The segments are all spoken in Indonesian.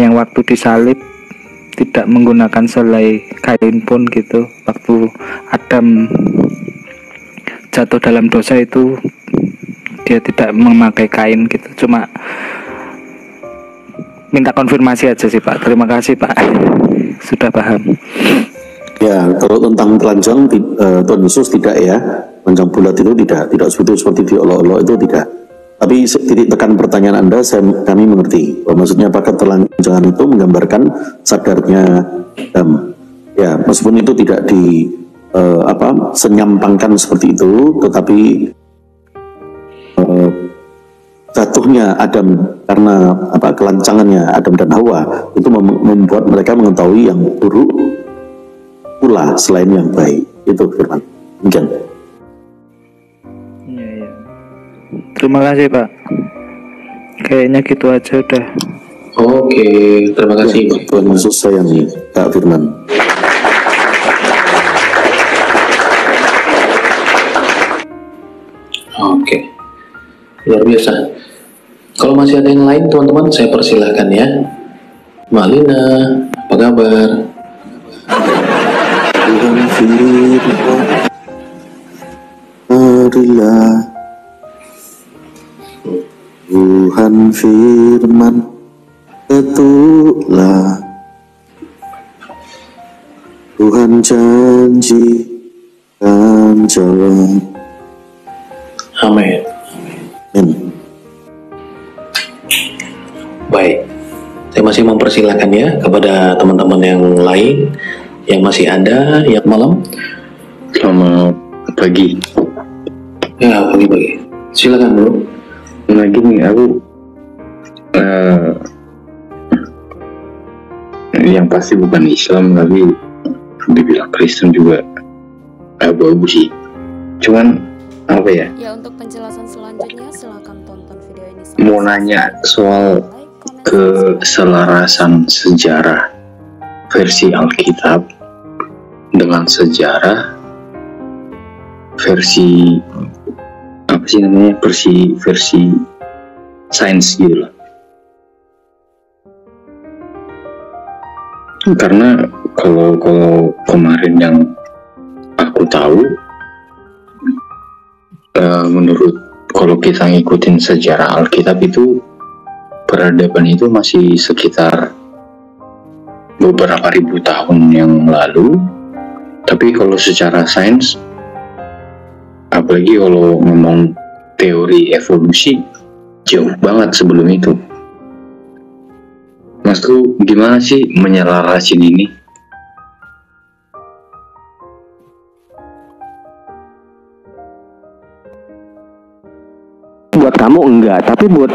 yang waktu disalib tidak menggunakan selai kain pun gitu. Waktu Adam jatuh dalam dosa itu dia tidak memakai kain gitu. Cuma minta konfirmasi aja sih Pak. Terima kasih Pak, sudah paham. Ya, kalau tentang telanjang Tuhan Yesus tidak ya, telanjang bulat itu tidak seperti diolok-olok itu tidak. Tapi titik tekan pertanyaan Anda kami mengerti. Maksudnya apakah telanjangan itu menggambarkan sadarnya ya, meskipun itu tidak senyampangkan seperti itu, tetapi jatuhnya Adam karena kelancangannya Adam dan Hawa itu membuat mereka mengetahui yang buruk pula selain yang baik. Itu firman. Mungkin. Iya. Terima kasih Pak. Kayaknya gitu aja udah. Oke, terima kasih. Ya, Tuhan Yesus sayangi Kak Firman. Oke, luar biasa. Kalau masih ada yang lain teman-teman, saya persilahkan ya. Mbak Lina, apa kabar? Tuhan firman, marilah. Tuhan firman, ketuklah. Tuhan janji akan jawab. Amin. Baik, saya masih mempersilahkan ya kepada teman-teman yang lain yang masih ada yang malam. Selamat pagi. Ya, pagi-pagi. Silakan dulu. Nah gini, aku yang pasti bukan Islam, tapi dibilang Kristen juga abu-abu sih. Cuman apa ya? Ya, untuk penjelasan selanjutnya silakan tonton video ini. Mau nanya soal keselarasan sejarah versi Alkitab dengan sejarah versi apa sih namanya, versi sains gitu loh. Karena kalau kemarin yang aku tahu, menurut kalau kita ngikutin sejarah Alkitab itu peradaban itu masih sekitar beberapa ribu tahun yang lalu. Tapi kalau secara sains, apalagi kalau ngomong teori evolusi, jauh banget sebelum itu. Maksudku gimana sih menyelarasin ini? Buat kamu enggak, tapi buat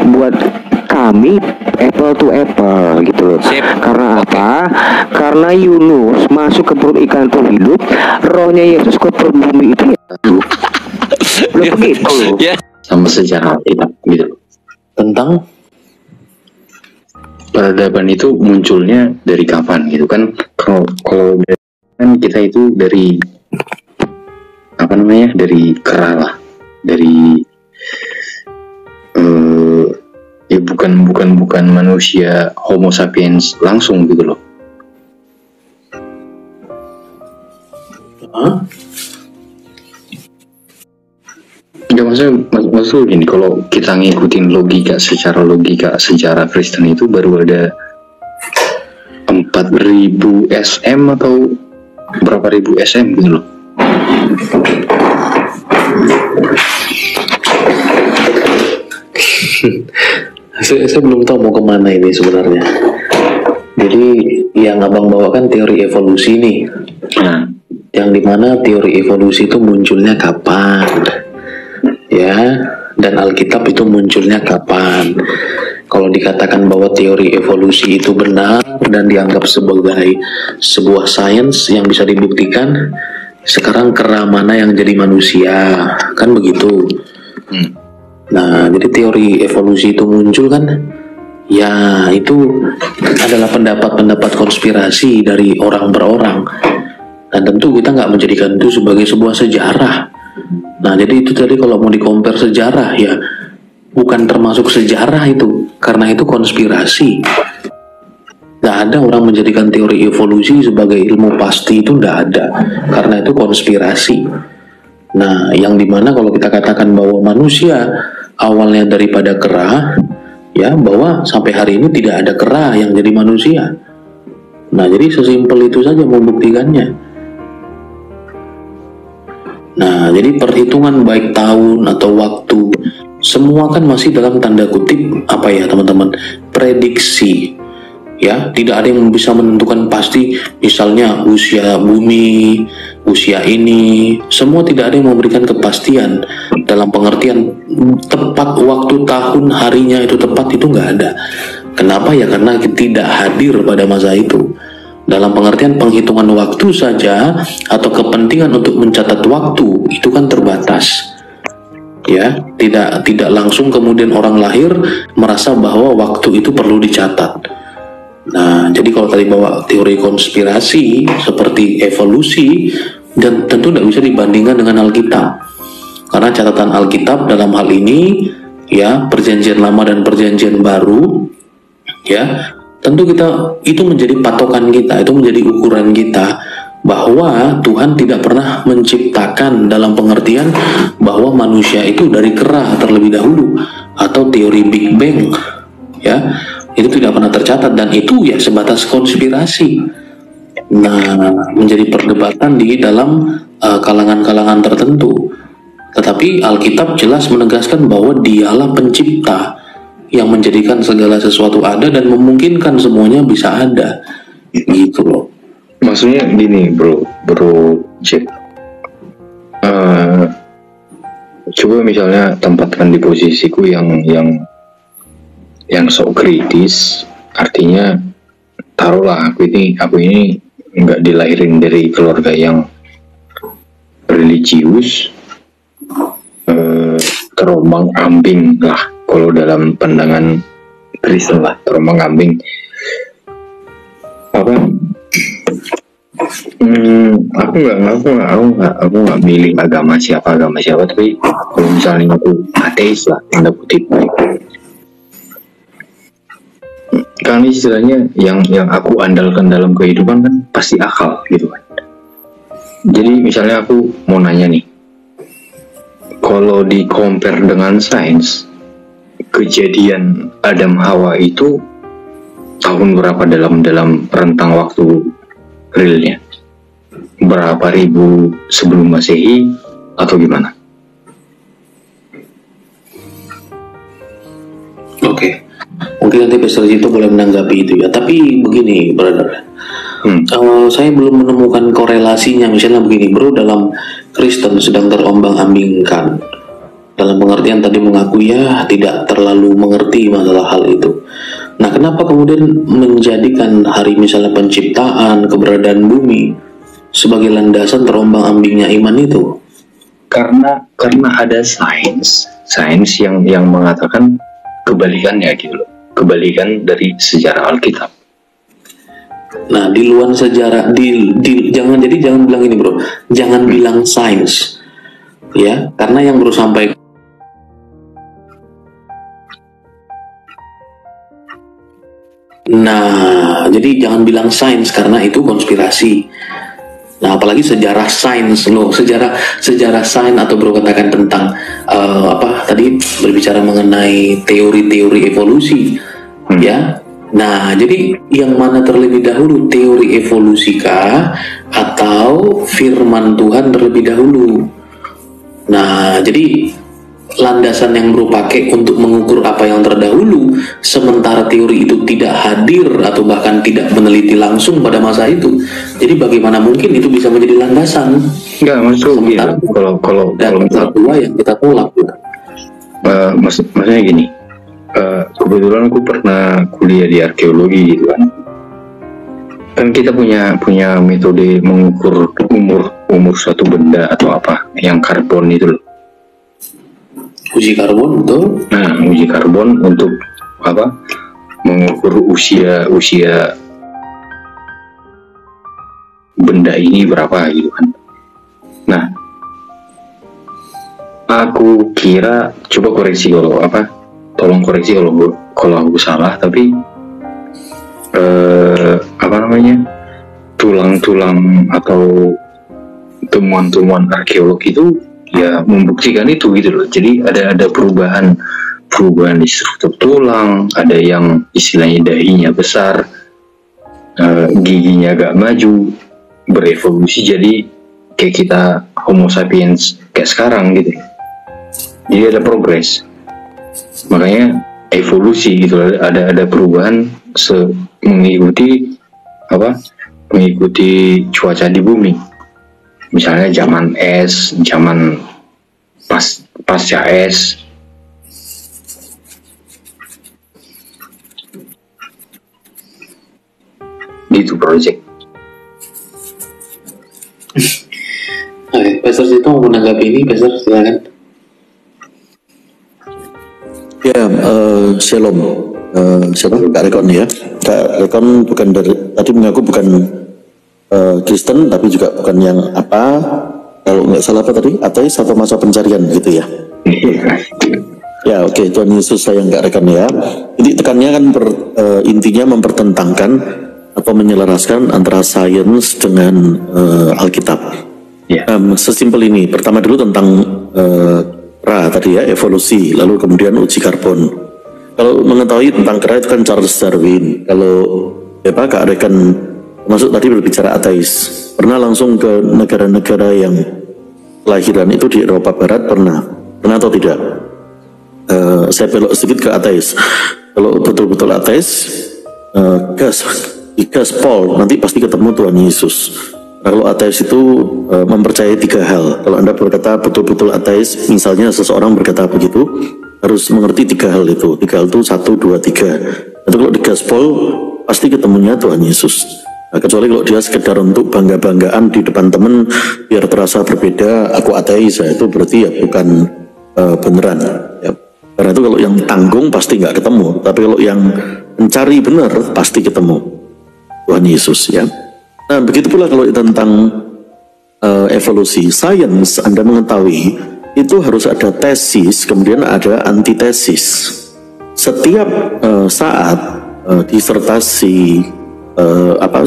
kami apple to apple gitu loh. Karena apa? Karena Yunus masuk ke perut ikan itu hidup, rohnya Yesus ke perut bumi itu ya hidup. Belum begitu loh. Sama sejarah Alkitab gitu. Tentang peradaban itu munculnya dari kapan gitu kan? Kalau kan kita itu dari apa namanya? Dari kera lah, dari ya bukan manusia Homo sapiens langsung gitu loh. Ya maksudnya gini, kalau kita ngikutin secara logika sejarah Kristen itu baru ada 4.000 SM atau berapa ribu SM gitu loh. Saya belum tahu mau kemana ini sebenarnya. Jadi yang abang bawakan teori evolusi nih. Nah, yang dimana teori evolusi itu munculnya kapan? Ya, dan Alkitab itu munculnya kapan? Kalau dikatakan bahwa teori evolusi itu benar dan dianggap sebagai sebuah sains yang bisa dibuktikan, sekarang kera mana yang jadi manusia? Kan begitu. Nah, jadi teori evolusi itu muncul kan, ya itu adalah pendapat-pendapat konspirasi dari orang per orang. Dan tentu kita nggak menjadikan itu sebagai sebuah sejarah. Nah, jadi itu tadi kalau mau di-compare sejarah, ya bukan termasuk sejarah itu, karena itu konspirasi. Nggak ada orang menjadikan teori evolusi sebagai ilmu pasti, itu nggak ada, karena itu konspirasi. Nah, yang dimana kalau kita katakan bahwa manusia awalnya daripada kera, ya, bahwa sampai hari ini tidak ada kera yang jadi manusia. Nah, jadi sesimpel itu saja membuktikannya. Nah, jadi perhitungan baik tahun atau waktu, semua kan masih dalam tanda kutip apa ya teman-teman, prediksi. Ya, tidak ada yang bisa menentukan pasti, misalnya usia bumi, usia ini, semua tidak ada yang memberikan kepastian dalam pengertian tepat waktu, tahun, harinya itu tepat, itu nggak ada. Kenapa ya? Karena tidak hadir pada masa itu. Dalam pengertian penghitungan waktu saja atau kepentingan untuk mencatat waktu itu kan terbatas. Ya, tidak langsung kemudian orang lahir merasa bahwa waktu itu perlu dicatat. Nah, jadi kalau tadi bawa teori konspirasi seperti evolusi, dan tentu tidak bisa dibandingkan dengan Alkitab, karena catatan Alkitab dalam hal ini, ya, perjanjian lama dan perjanjian baru, ya, tentu kita itu menjadi patokan kita, itu menjadi ukuran kita bahwa Tuhan tidak pernah menciptakan dalam pengertian bahwa manusia itu dari kera terlebih dahulu, atau teori Big Bang, ya. Itu tidak pernah tercatat, dan itu ya sebatas konspirasi. Nah, menjadi perdebatan di dalam kalangan-kalangan tertentu. Tetapi Alkitab jelas menegaskan bahwa Dialah pencipta yang menjadikan segala sesuatu ada dan memungkinkan semuanya bisa ada. Gitu loh. Maksudnya gini, bro Jack. Coba misalnya tempatkan di posisiku yang sok kritis, artinya taruhlah aku ini nggak dilahirin dari keluarga yang religius, terombang ambing lah kalau dalam pandangan Kristen lah, terombang ambing apa? Aku nggak milih agama siapa, tapi kalau misalnya aku ateis lah, tanda kutip. Kan istilahnya yang aku andalkan dalam kehidupan kan pasti akal gitu kan. Jadi misalnya aku mau nanya nih, kalau di compare dengan sains, kejadian Adam Hawa itu tahun berapa dalam rentang waktu realnya? Berapa ribu sebelum Masehi atau gimana? Oke. Mungkin nanti Pastor Jito boleh menanggapi itu ya. Tapi begini, brother, saya belum menemukan korelasinya. Misalnya begini, bro, dalam Kristen sedang terombang-ambingkan. Dalam pengertian tadi mengaku ya tidak terlalu mengerti masalah hal itu. Nah, kenapa kemudian menjadikan hari misalnya penciptaan, keberadaan bumi sebagai landasan terombang-ambingnya iman itu? Karena ada sains yang mengatakan kebalikannya gitu loh, kebalikan dari sejarah Alkitab. Nah, di luar sejarah, jangan bilang ini, bro, jangan bilang sains, ya, karena yang bro sampaikan. Nah, jadi jangan bilang sains karena itu konspirasi. Nah, apalagi sejarah sains loh, sejarah sains atau bro katakan tentang tadi berbicara mengenai teori-teori evolusi, ya. Nah, jadi yang mana terlebih dahulu, teori evolusikah atau firman Tuhan terlebih dahulu? Nah, jadi landasan yang bro pakai untuk mengukur apa yang terdahulu, sementara teori itu tidak hadir atau bahkan tidak meneliti langsung pada masa itu. Jadi bagaimana mungkin itu bisa menjadi landasan? Enggak, maksud sementara kalau tua yang kita tolak. Maksudnya gini, kebetulan aku pernah kuliah di arkeologi gitu kan kita punya metode mengukur umur suatu benda atau apa, yang karbon itu loh. Uji karbon, betul? Nah, uji karbon untuk apa? Mengukur usia benda ini berapa gitu kan. Nah, aku kira, coba koreksi kalau tolong koreksi kalau aku salah, tapi tulang-tulang atau temuan-temuan arkeolog itu ya membuktikan itu gitu loh. Jadi ada perubahan di struktur tulang, ada yang istilahnya dahinya besar, giginya agak maju, berevolusi jadi kayak kita Homo sapiens kayak sekarang gitu. Jadi ada progres, makanya evolusi gitu, ada perubahan mengikuti cuaca di bumi. Misalnya zaman es, zaman pasca es. Itu project. Oke, Pastor Sito mau menanggapi ini, Pastor silakan. Ya, Shalom. Siapa? Kak Rekon ya. Kak Rekon bukan dari, tadi mengaku bukan Kristen, tapi juga bukan yang apa, kalau nggak salah apa tadi, ateis atau masa pencarian gitu ya. Ya oke, Tuhan Yesus sayang Kak Rekon ya. Jadi tekannya kan intinya mempertentangkan atau menyelaraskan antara sains dengan Alkitab. Sesimpel ini. Pertama dulu tentang tadi ya, evolusi, lalu kemudian uji karbon. Kalau mengetahui tentang kera itu kan Charles Darwin. Kalau Kak Rekan masuk tadi berbicara ateis, pernah langsung ke negara-negara yang kelahiran itu di Eropa Barat, pernah atau tidak? Saya belok sedikit ke ateis. Kalau betul-betul ateis, gaspol nanti pasti ketemu Tuhan Yesus. Kalau ateis itu mempercayai 3 hal. Kalau Anda berkata betul-betul ateis, misalnya seseorang berkata begitu, harus mengerti 3 hal itu. 3 hal itu 1, 2, 3. Itu kalau di gaspol pasti ketemunya Tuhan Yesus. Nah, kecuali kalau dia sekedar untuk bangga-banggaan di depan teman biar terasa berbeda, aku ateis, ya, itu berarti ya bukan beneran. Ya. Karena itu kalau yang tanggung pasti nggak ketemu, tapi kalau yang mencari benar pasti ketemu Tuhan Yesus ya. Nah begitu pula kalau tentang evolusi, sains, Anda mengetahui itu harus ada tesis, kemudian ada antitesis. Setiap saat disertasi,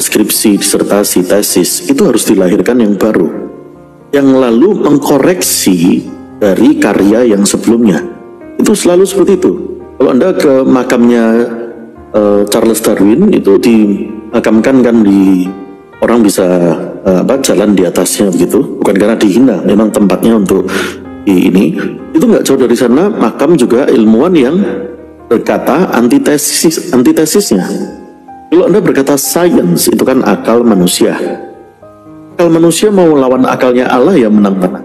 skripsi, disertasi, tesis itu harus dilahirkan yang baru, yang lalu mengkoreksi dari karya yang sebelumnya. Itu selalu seperti itu. Kalau Anda ke makamnya Charles Darwin, itu dimakamkan kan di, orang bisa jalan di atasnya begitu, bukan karena dihina, memang tempatnya untuk ini. Itu nggak jauh dari sana makam juga ilmuwan yang berkata antitesisnya. Kalau Anda berkata sains, itu kan akal manusia. Akal manusia mau lawan akalnya Allah, ya menang mana.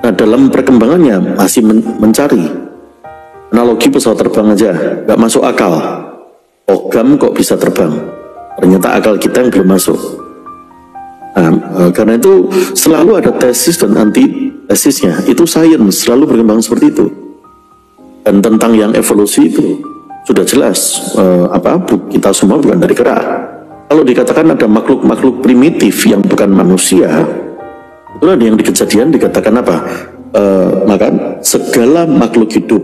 Nah dalam perkembangannya masih mencari. Analogi pesawat terbang aja nggak masuk akal. Logam kok bisa terbang? Ternyata akal kita yang belum masuk. Nah, karena itu selalu ada tesis dan antitesisnya. Itu sains, selalu berkembang seperti itu. Dan tentang yang evolusi itu sudah jelas, kita semua bukan dari kera. Kalau dikatakan ada makhluk-makhluk primitif yang bukan manusia, itulah yang di Kejadian dikatakan apa? Maka segala makhluk hidup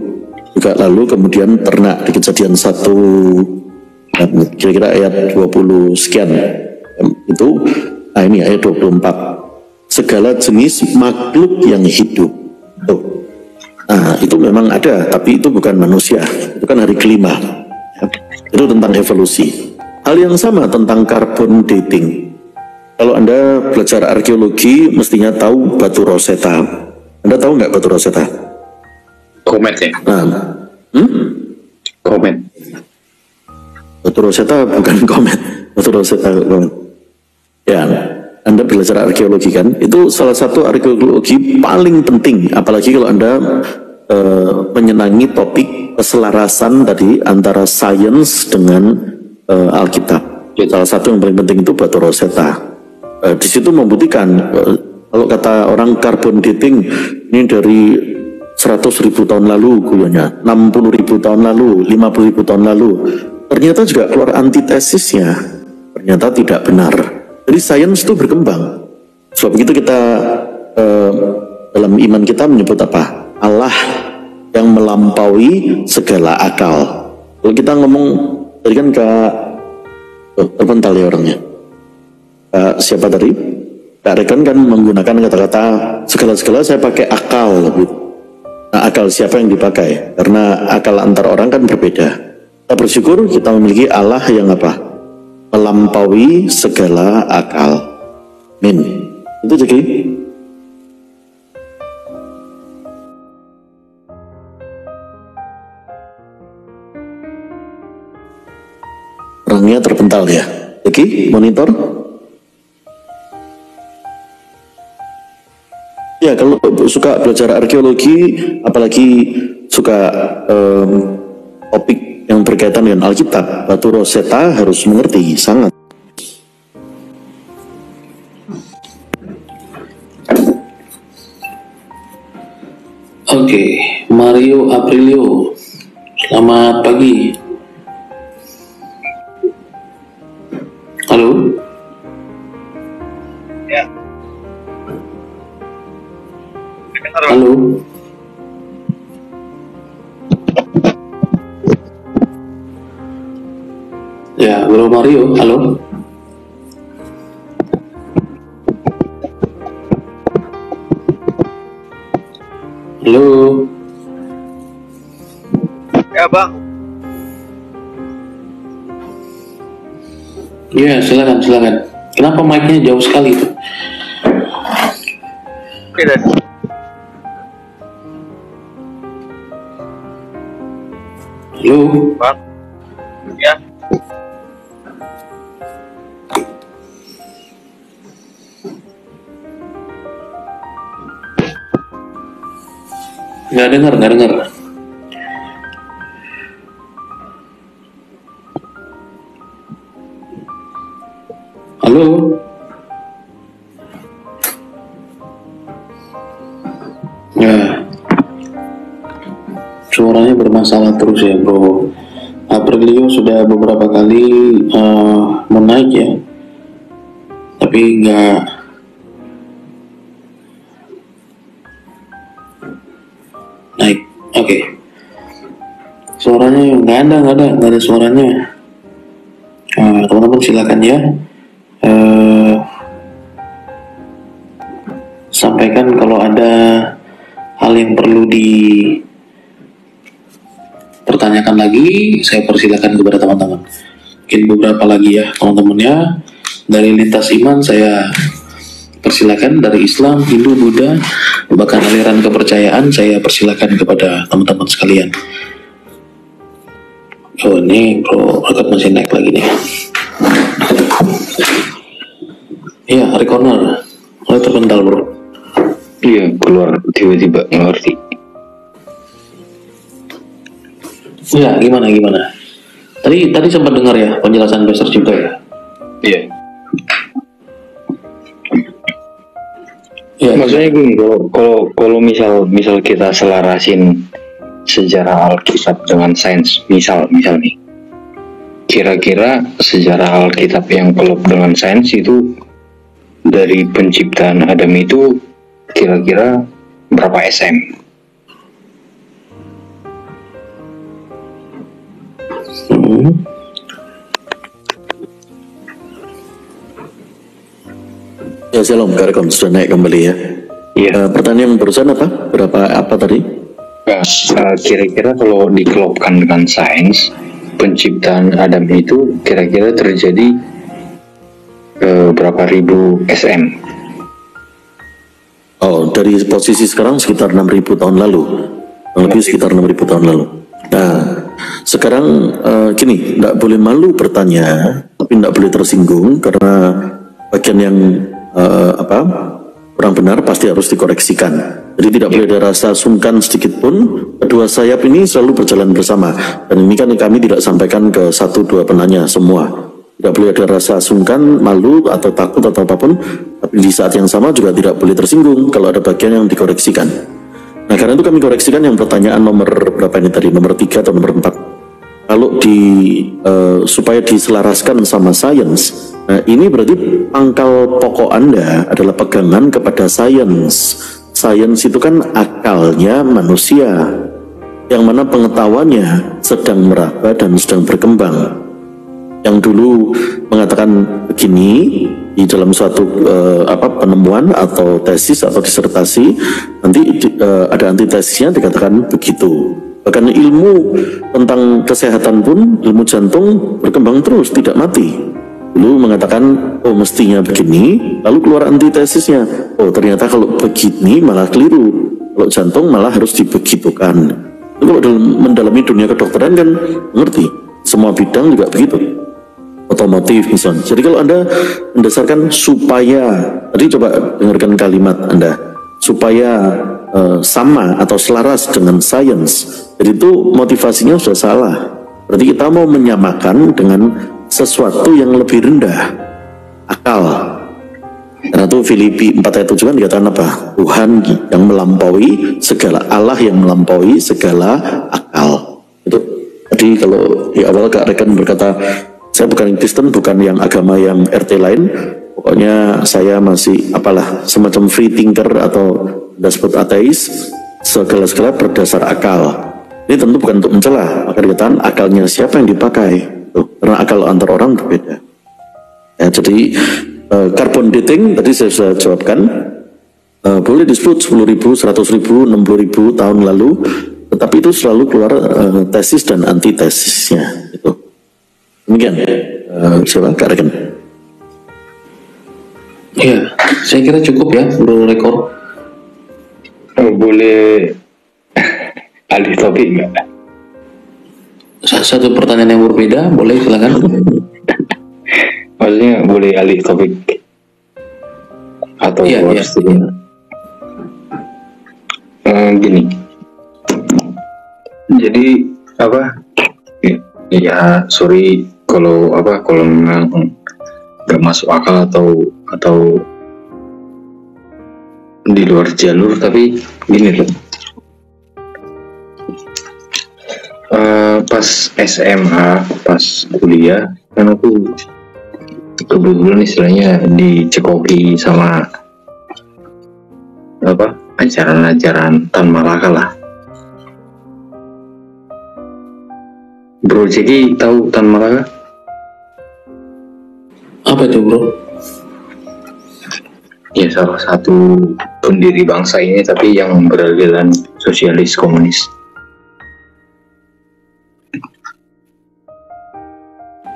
juga, lalu kemudian ternak di Kejadian 1 kira-kira ayat 20 sekian itu. Nah ini ayat 24, segala jenis makhluk yang hidup. Nah itu memang ada, tapi itu bukan manusia, itu kan hari kelima ya. Itu tentang evolusi. Hal yang sama tentang carbon dating. Kalau Anda belajar arkeologi mestinya tahu batu Rosetta. Anda tahu nggak batu Rosetta? Komet ya? Komet. Batu Rosetta bukan komet. Batu Rosetta komet. Ya, Anda belajar arkeologi kan? Itu salah satu arkeologi paling penting. Apalagi kalau Anda menyenangi topik keselarasan tadi antara sains dengan Alkitab. Salah satu yang paling penting itu batu Rosetta. Di situ membuktikan kalau kata orang carbon dating ini dari 100.000 tahun lalu, guyanya 60.000 tahun lalu, 50.000 tahun lalu, ternyata juga keluar antitesisnya, ternyata tidak benar. Jadi sains itu berkembang. Sebab begitu kita dalam iman kita menyebut apa? Allah yang melampaui segala akal. Kalau kita ngomong tadi kan terpental ya orangnya. Siapa tadi? Kak Rekon kan menggunakan kata-kata segala-segala saya pakai akal gitu. Nah, akal siapa yang dipakai? Karena akal antar orang kan berbeda. Kita bersyukur kita memiliki Allah yang apa? Melampaui segala akal. Min. Itu jadi. Orangnya terpental ya. Jadi monitor. Ya, kalau suka belajar arkeologi, apalagi suka topik yang berkaitan dengan Alkitab, Batu Rosetta harus mengerti, sangat. Oke, Mario Aprilio, selamat pagi. Halo? Ya. Halo? Ya, Bro Mario, halo? Halo? Ya bang, Ya, silakan. Kenapa mic-nya jauh sekali tuh? tidak. Halo? Bang, ya. Nggak dengar. Halo? Ya, suaranya bermasalah terus ya bro. Aprilio sudah beberapa kali mau naik ya, tapi nggak naik. Oke. Suaranya nggak ada suaranya. Teman-teman silakan ya. Sampaikan kalau ada hal yang perlu dipertanyakan lagi, saya persilakan kepada teman-teman. Mungkin beberapa lagi ya teman-teman ya. Dari lintas iman saya persilakan, dari Islam, Hindu, Buddha, bahkan aliran kepercayaan saya persilakan kepada teman-teman sekalian. Oh ini bro, record masih naik lagi nih. Iya, recorder. Oh terpental bro. Iya, keluar tiba-tiba ngerti. Iya, gimana? Tadi sempat dengar ya penjelasan Besar juga ya. Iya. Iya. Maksudnya gini, kalau misal kita selarasin sejarah Alkitab dengan sains, misal nih, kira-kira sejarah Alkitab yang klop dengan sains itu dari penciptaan Adam itu kira-kira berapa SM? Ya, Shalom, Kak Rekon sudah naik kembali ya. Iya. Pertanyaan barusan apa? Apa tadi? Kira-kira kalau dikelopkan dengan sains, penciptaan Adam itu kira-kira terjadi berapa ribu SM? Oh, dari posisi sekarang sekitar 6.000 tahun lalu. Lebih sekitar 6.000 tahun lalu. Nah, sekarang gini, tidak boleh malu bertanya, tapi tidak boleh tersinggung karena bagian yang kurang benar pasti harus dikoreksikan. Jadi tidak boleh ada rasa sungkan sedikit pun. Kedua sayap ini selalu berjalan bersama. Dan ini kan kami tidak sampaikan ke 1-2 penanya semua. Tidak boleh ada rasa sungkan, malu, atau takut, atau apapun. Tapi di saat yang sama juga tidak boleh tersinggung kalau ada bagian yang dikoreksikan. Nah, karena itu kami koreksikan yang pertanyaan nomor berapa ini tadi, nomor 3 atau nomor 4. Kalau supaya diselaraskan sama sains, nah ini berarti pangkal pokok Anda adalah pegangan kepada sains. Sains itu kan akalnya manusia, yang mana pengetahuannya sedang meraba dan sedang berkembang. yang dulu mengatakan begini di dalam suatu penemuan atau tesis atau disertasi, nanti ada antitesisnya dikatakan begitu. Bahkan ilmu tentang kesehatan pun, ilmu jantung berkembang terus, tidak mati. Dulu mengatakan, oh mestinya begini, lalu keluar antitesisnya. Oh ternyata kalau begini malah keliru, kalau jantung malah harus dibegitukan. Itu kalau dalam mendalami dunia kedokteran kan mengerti, semua bidang juga begitu. Otomotif misalnya. Jadi kalau Anda mendasarkan supaya, tadi coba dengarkan kalimat Anda, supaya sama atau selaras dengan sains. Jadi itu motivasinya sudah salah. Berarti kita mau menyamakan dengan sesuatu yang lebih rendah, akal. Karena itu Filipi 4 ayat 7 kan dikatakan apa? Tuhan yang melampaui segala, Allah yang melampaui segala akal. Itu. Jadi kalau di awal Kak Rekan berkata, saya bukan Kristen, bukan yang agama yang RT lain, pokoknya saya masih apalah semacam free thinker atau disebut ateis, segala-segala berdasar akal. Ini tentu bukan untuk mencela, maka dikatakan akalnya siapa yang dipakai. Tuh, karena akal antar orang berbeda. Ya, jadi carbon dating tadi saya sudah jawabkan, boleh disebut 10.000, 100.000, 60.000 tahun lalu, tetapi itu selalu keluar tesis dan antitesisnya. Itu. Demikian, siapa Kak Rekan? Ya, saya kira cukup ya, Bro Rekor. Boleh alih topik nggak? Satu pertanyaan yang berbeda, boleh silakan. Maksudnya boleh alih topik atau Iya. Gini. Jadi apa? Ya sorry kalau memang nggak masuk akal atau di luar jalur, tapi gini loh. Pas SMA, pas kuliah kan aku kebetulan istilahnya dicekoki sama ajaran-ajaran Tan Malaka lah. Bro Jeki tahu Tan Malaka? Apa itu, Bro? Ya salah satu pendiri bangsa ini, tapi yang beraliran sosialis komunis.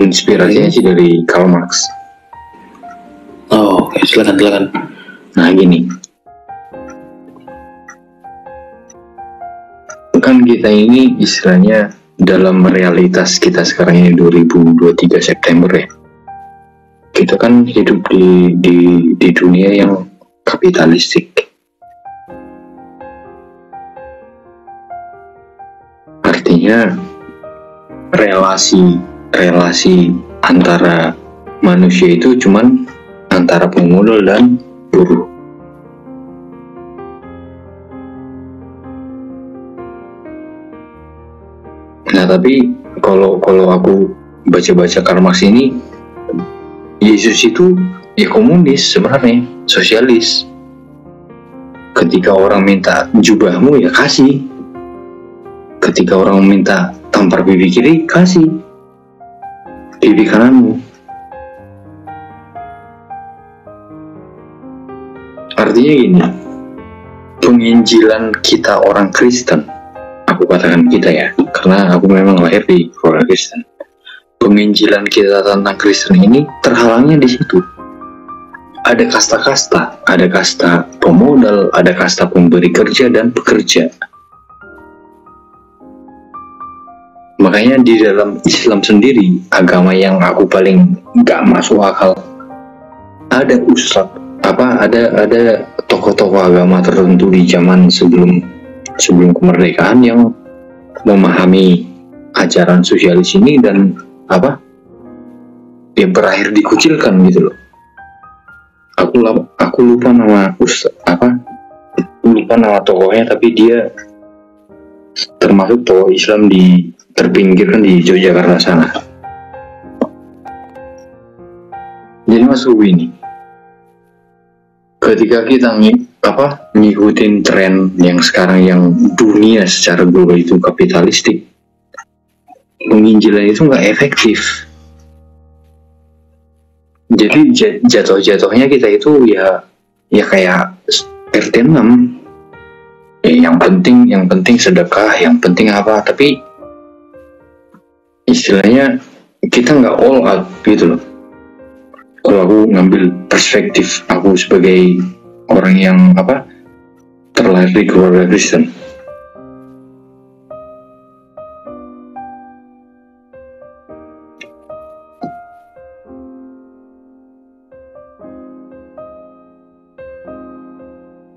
Inspirasinya sih dari Karl Marx. Oh, oke, silakan. Nah gini, kan kita ini istilahnya dalam realitas kita sekarang ini 2023 September ya, kita kan hidup di dunia yang kapitalistik. Artinya relasi antara manusia itu cuman antara pemodal dan buruh. Nah tapi kalau aku baca-baca Karl Marx ini, Yesus itu ya komunis sebenarnya, sosialis. Ketika orang minta jubahmu ya kasih, ketika orang minta tampar pipi kiri kasih pipi kananmu. Artinya gini, penginjilan kita orang Kristen, aku katakan kita ya, karena aku memang lahir di keluarga Kristen. Penginjilan kita tentang Kristen ini terhalangnya di situ. Ada kasta-kasta, ada kasta pemodal, ada kasta pemberi kerja dan pekerja. Makanya di dalam Islam sendiri, agama yang aku paling gak masuk akal, ada ada tokoh-tokoh agama tertentu di zaman sebelum kemerdekaan yang memahami ajaran sosialis ini dan dia berakhir dikucilkan gitu loh. Aku lupa nama lupa nama tokohnya, tapi dia termasuk tokoh Islam terpinggirkan di Yogyakarta sana. Jadi maksud ini, ketika kita ngikutin tren yang sekarang yang dunia secara global itu kapitalistik, penginjilan itu nggak efektif. Jadi jatuh-jatuhnya kita itu ya kayak RT 6. Yang penting sedekah, yang penting apa, tapi istilahnya kita nggak all out gitu loh. Kalau aku ngambil perspektif aku sebagai orang yang terlahir di keluarga Kristen.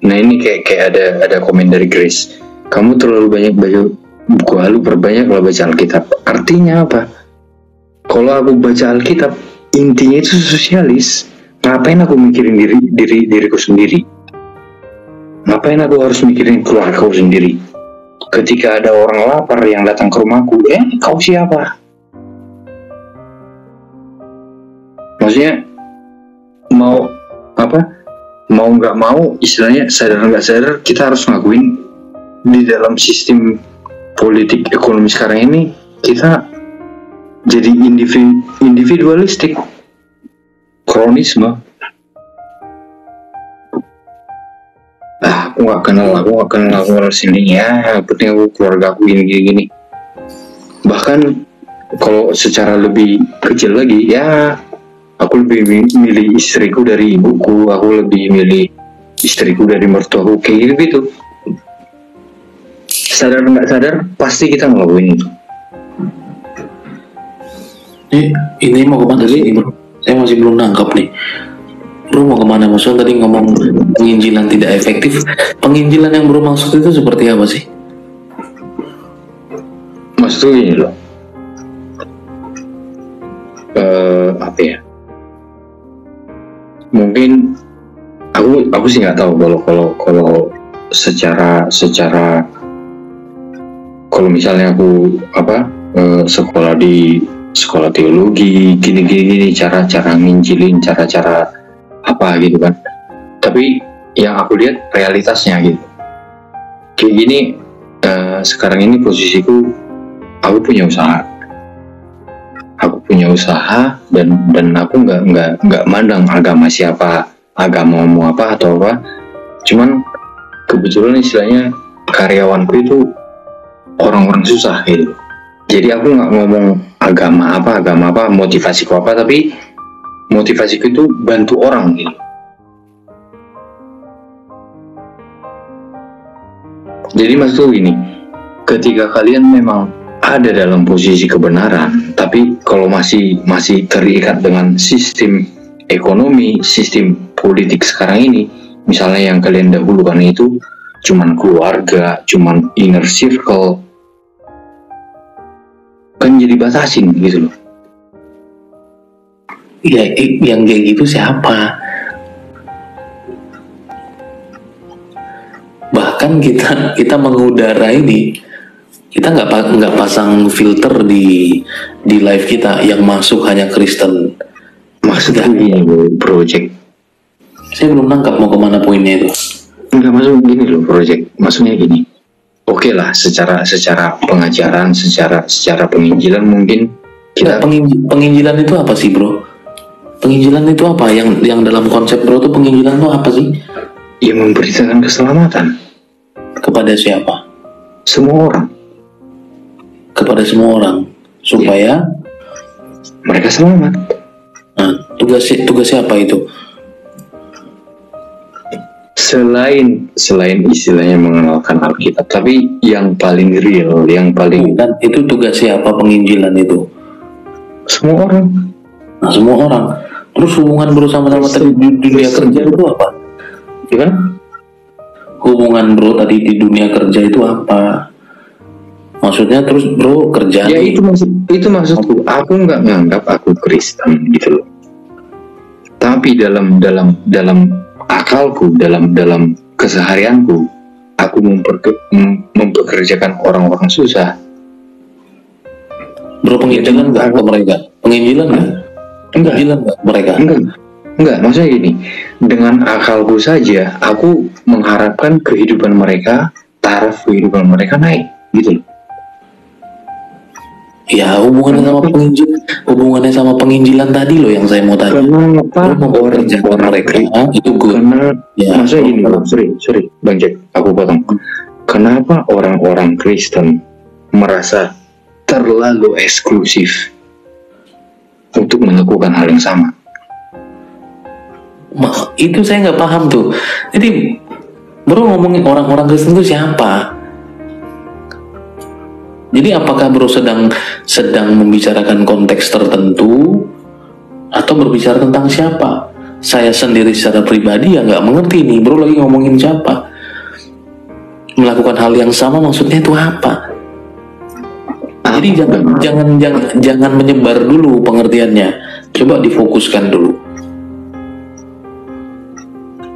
Nah ini kayak ada komen dari Grace. Kamu terlalu banyak baca buku halu, perbanyaklah baca Alkitab. Artinya apa? Kalau aku baca Alkitab, intinya itu sosialis. Ngapain aku mikirin diriku sendiri? Ngapain aku harus mikirin keluargaku sendiri? Ketika ada orang lapar yang datang ke rumahku, kau siapa? Maksudnya mau nggak mau, istilahnya sadar nggak sadar, kita harus ngakuin di dalam sistem politik ekonomi sekarang ini kita jadi individualistik, kronisme. Aku nggak kenal sini ya, penting aku keluarga aku gini. Bahkan kalau secara lebih kecil lagi ya, aku lebih milih istriku dari ibuku, aku lebih milih istriku dari mertuaku, kayak gitu. Sadar nggak sadar pasti kita ngelakuin itu. Ini mau kemana sih bro? Saya masih belum nangkap nih. Bro mau kemana? Maksudnya tadi ngomong penginjilan tidak efektif. Penginjilan yang bro maksud itu seperti apa sih? Maksudnya ini loh, apa ya? Mungkin aku sih nggak tahu kalau secara kalau misalnya aku sekolah di sekolah teologi gini cara nginjilin, cara apa gitu kan. Tapi yang aku lihat realitasnya gitu. Kayak gini, sekarang ini posisiku, aku punya usaha dan aku nggak mandang agama siapa, agama mau apa atau apa. Cuman kebetulan istilahnya karyawanku itu orang-orang susah gitu. Jadi aku nggak ngomong agama apa, motivasiku apa, tapi motivasiku itu bantu orang gitu. Jadi maksudku gini, ketika kalian memang ada dalam posisi kebenaran, tapi kalau masih terikat dengan sistem ekonomi, sistem politik sekarang ini, misalnya yang kalian dahulukan itu cuman keluarga, cuman inner circle, kan jadi batasin gitu loh. Ya, yang kayak gitu siapa? Bahkan kita mengudara ini, kita nggak pasang filter di live kita yang masuk hanya Kristen. Maksudnya gini project. Saya belum nangkap mau kemana poinnya itu. Nggak masuk gini loh project. Maksudnya gini. Oke lah, secara pengajaran, secara penginjilan mungkin kita. Penginjilan itu apa sih bro? Penginjilan itu apa? Yang dalam konsep bro itu penginjilan itu apa sih? Ya memberitakan keselamatan. Kepada siapa? Semua orang. Kepada semua orang supaya mereka selamat. Nah, tugas siapa itu? Selain istilahnya mengenalkan Alkitab, tapi yang paling real, yang paling dan itu tugas siapa penginjilan itu? Semua orang. Nah, semua orang. Terus hubungan bro sama-sama tadi di dunia kerja itu apa? Gimana? Hubungan bro tadi di dunia kerja itu apa? Maksudnya terus bro kerja? Ya itu maksudku. Aku nggak nganggap aku Kristen gitu loh. Tapi dalam akalku, dalam keseharianku, aku mempekerjakan orang-orang susah. Bro penginjilan nggak ke mereka? Penginjilan nggak? Penginjilan nggak mereka? Enggak, maksudnya gini, dengan akalku saja, aku mengharapkan kehidupan mereka, taraf kehidupan mereka naik, gitu loh. Ya hubungannya sama penginjilan tadi loh yang saya mau tanya. Kenapa Lu mempekerjakan mereka itu good. Karena Ya, maksudnya gini loh, sorry Bang Jack, aku potong. Kenapa orang-orang Kristen merasa terlalu eksklusif untuk melakukan hal yang sama? Itu saya nggak paham tuh. Jadi bro ngomongin orang-orang Kristen itu siapa? Jadi apakah bro sedang membicarakan konteks tertentu atau berbicara tentang siapa? Saya sendiri secara pribadi ya nggak mengerti nih bro lagi ngomongin siapa. Melakukan hal yang sama maksudnya itu apa? Jadi jangan menyebar dulu pengertiannya. Coba difokuskan dulu.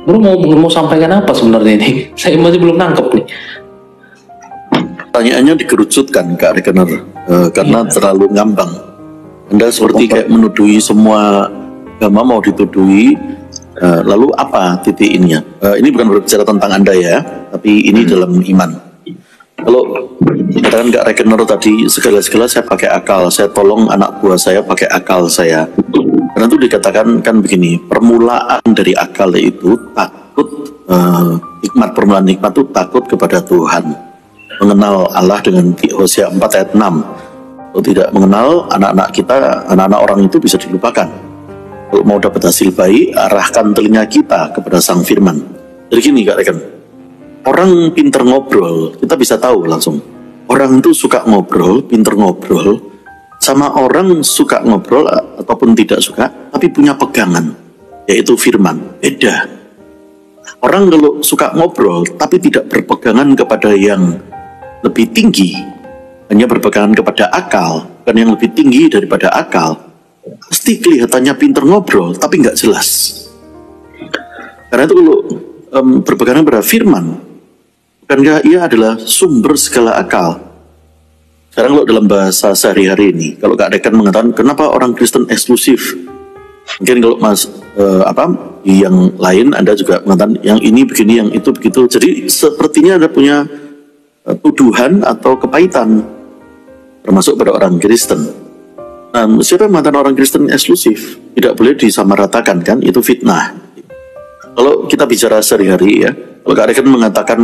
Bro mau sampaikan apa sebenarnya ini? Saya masih belum nangkep nih. Pertanyaannya dikerucutkan Kak Rekener karena terlalu ngambang. Anda seperti kayak menuduhi semua agama mau dituduhi. Lalu apa titik ininya? Ini bukan berbicara tentang Anda ya, tapi ini dalam iman. Kalau katakan Kak Rekener tadi segala-segala saya pakai akal, saya tolong anak buah saya pakai akal saya. Karena itu dikatakan kan begini, permulaan dari akal itu takut, permulaan hikmat itu takut kepada Tuhan. Mengenal Allah dengan Hosea 4 ayat 6. Kalau tidak mengenal anak-anak kita, anak-anak orang itu bisa dilupakan. Kalau mau dapat hasil baik, arahkan telinga kita kepada Sang Firman. Jadi gini Kak Reken, orang pinter ngobrol, kita bisa tahu langsung. Orang itu suka ngobrol, pinter ngobrol, sama orang suka ngobrol ataupun tidak suka, tapi punya pegangan, yaitu firman. Beda. Orang kalau suka ngobrol, tapi tidak berpegangan kepada yang lebih tinggi, hanya berpegangan kepada akal, bukan yang lebih tinggi daripada akal, pasti kelihatannya pinter ngobrol, tapi nggak jelas. Karena itu kalau berpegangan pada firman, bukankah ia adalah sumber segala akal? Sekarang kalau dalam bahasa sehari-hari ini, kalau Kak Dekan mengatakan kenapa orang Kristen eksklusif, mungkin kalau yang lain Anda juga mengatakan yang ini begini, yang itu begitu. Jadi sepertinya Anda punya tuduhan atau kepahitan termasuk pada orang Kristen. Nah, siapa yang mengatakan orang Kristen eksklusif? Tidak boleh disamaratakan kan, itu fitnah. Kalau kita bicara sehari-hari ya, kalau Kak Rekan mengatakan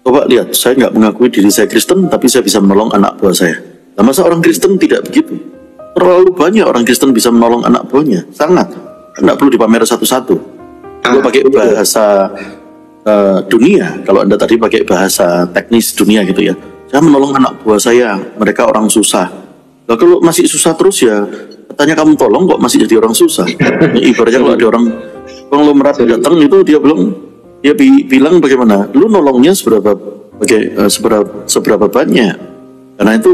coba lihat, saya nggak mengakui diri saya Kristen, tapi saya bisa menolong anak buah saya. Nah, masa orang Kristen tidak begitu? Terlalu banyak orang Kristen bisa menolong anak buahnya, sangat. Nggak perlu dipamer satu-satu. Kalau pakai bahasa dunia, kalau Anda tadi pakai bahasa teknis dunia gitu ya, saya menolong anak buah saya, mereka orang susah. Nah, kalau masih susah terus ya, katanya kamu tolong kok masih jadi orang susah. Ibaratnya kalau ada orang konglomerat datang itu dia bilang bagaimana, lu nolongnya seberapa banyak. Karena itu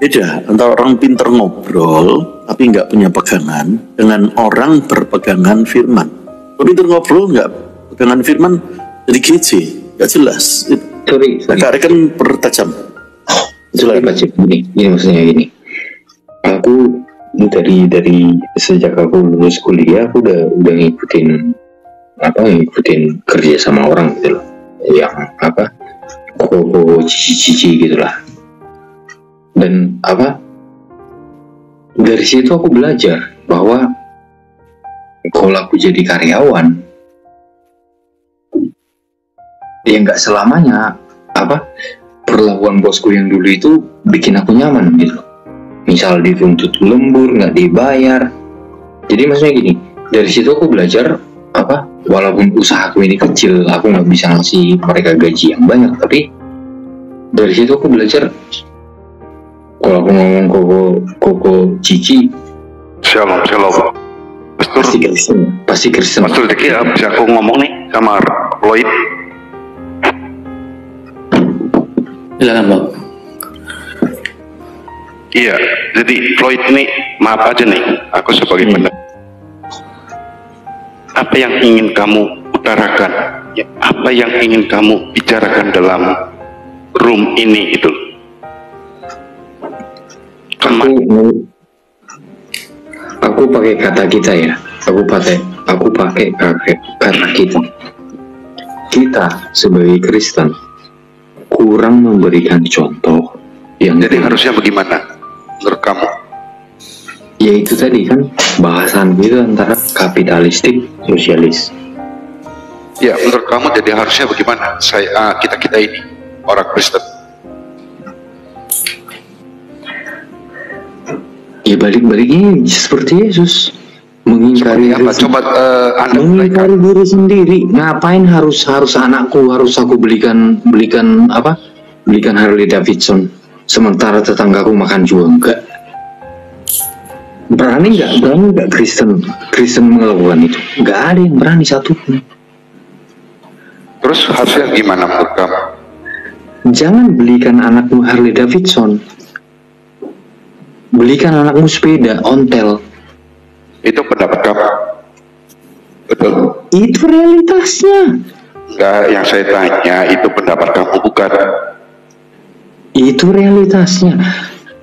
beda antara orang pinter ngobrol tapi nggak punya pegangan dengan orang berpegangan firman. Kalau pinter ngobrol nggak pegangan firman jadi kece, nggak jelas. Sorry. Kak Rekan pertajam. Sorry Pak Cip, ini maksudnya gini. Aku dari sejak aku lulus kuliah, aku udah ngikutin kerja sama orang gitu loh, yang koko cici gitulah. Dan dari situ aku belajar bahwa kalau aku jadi karyawan, ya nggak selamanya perlakuan bosku yang dulu itu bikin aku nyaman gitu. Misal dituntut lembur, nggak dibayar. Jadi maksudnya gini, dari situ aku belajar walaupun usahaku ini kecil, aku nggak bisa ngasih mereka gaji yang banyak, tapi dari situ aku belajar kalau aku ngomong koko cici, shalom pasti Kristen. Maksud dikit bisa aku ngomong nih sama Lloyd. Silakan Bang. Iya, jadi Floyd ini maaf aja nih, aku sebagai pendengar. Apa yang ingin kamu utarakan? Ya, apa yang ingin kamu bicarakan dalam room ini itu? Aku pakai kata kita ya. Aku pakai kata kita. Kita sebagai Kristen kurang memberikan contoh yang jadi harusnya bagaimana? menurut kamu? Ya itu tadi kan bahasan itu antara kapitalistik sosialis. Ya, menurut kamu jadi harusnya bagaimana? Kita ini orang Kristen. Ya balik-baliknya seperti Yesus, mengingkari apa? Coba Anda mengingkari diri sendiri. Ngapain harus anakku harus aku belikan apa? Belikan Harley Davidson, sementara tetanggaku makan juga enggak. Berani nggak Kristen melakukan itu? Nggak ada yang berani satupun. Terus harusnya gimana menurut kamu? Jangan belikan anakmu Harley Davidson, belikan anakmu sepeda ontel. Itu pendapat kamu? Betul? Itu realitasnya. Enggak, yang saya tanya itu pendapat kamu bukan? Itu realitasnya.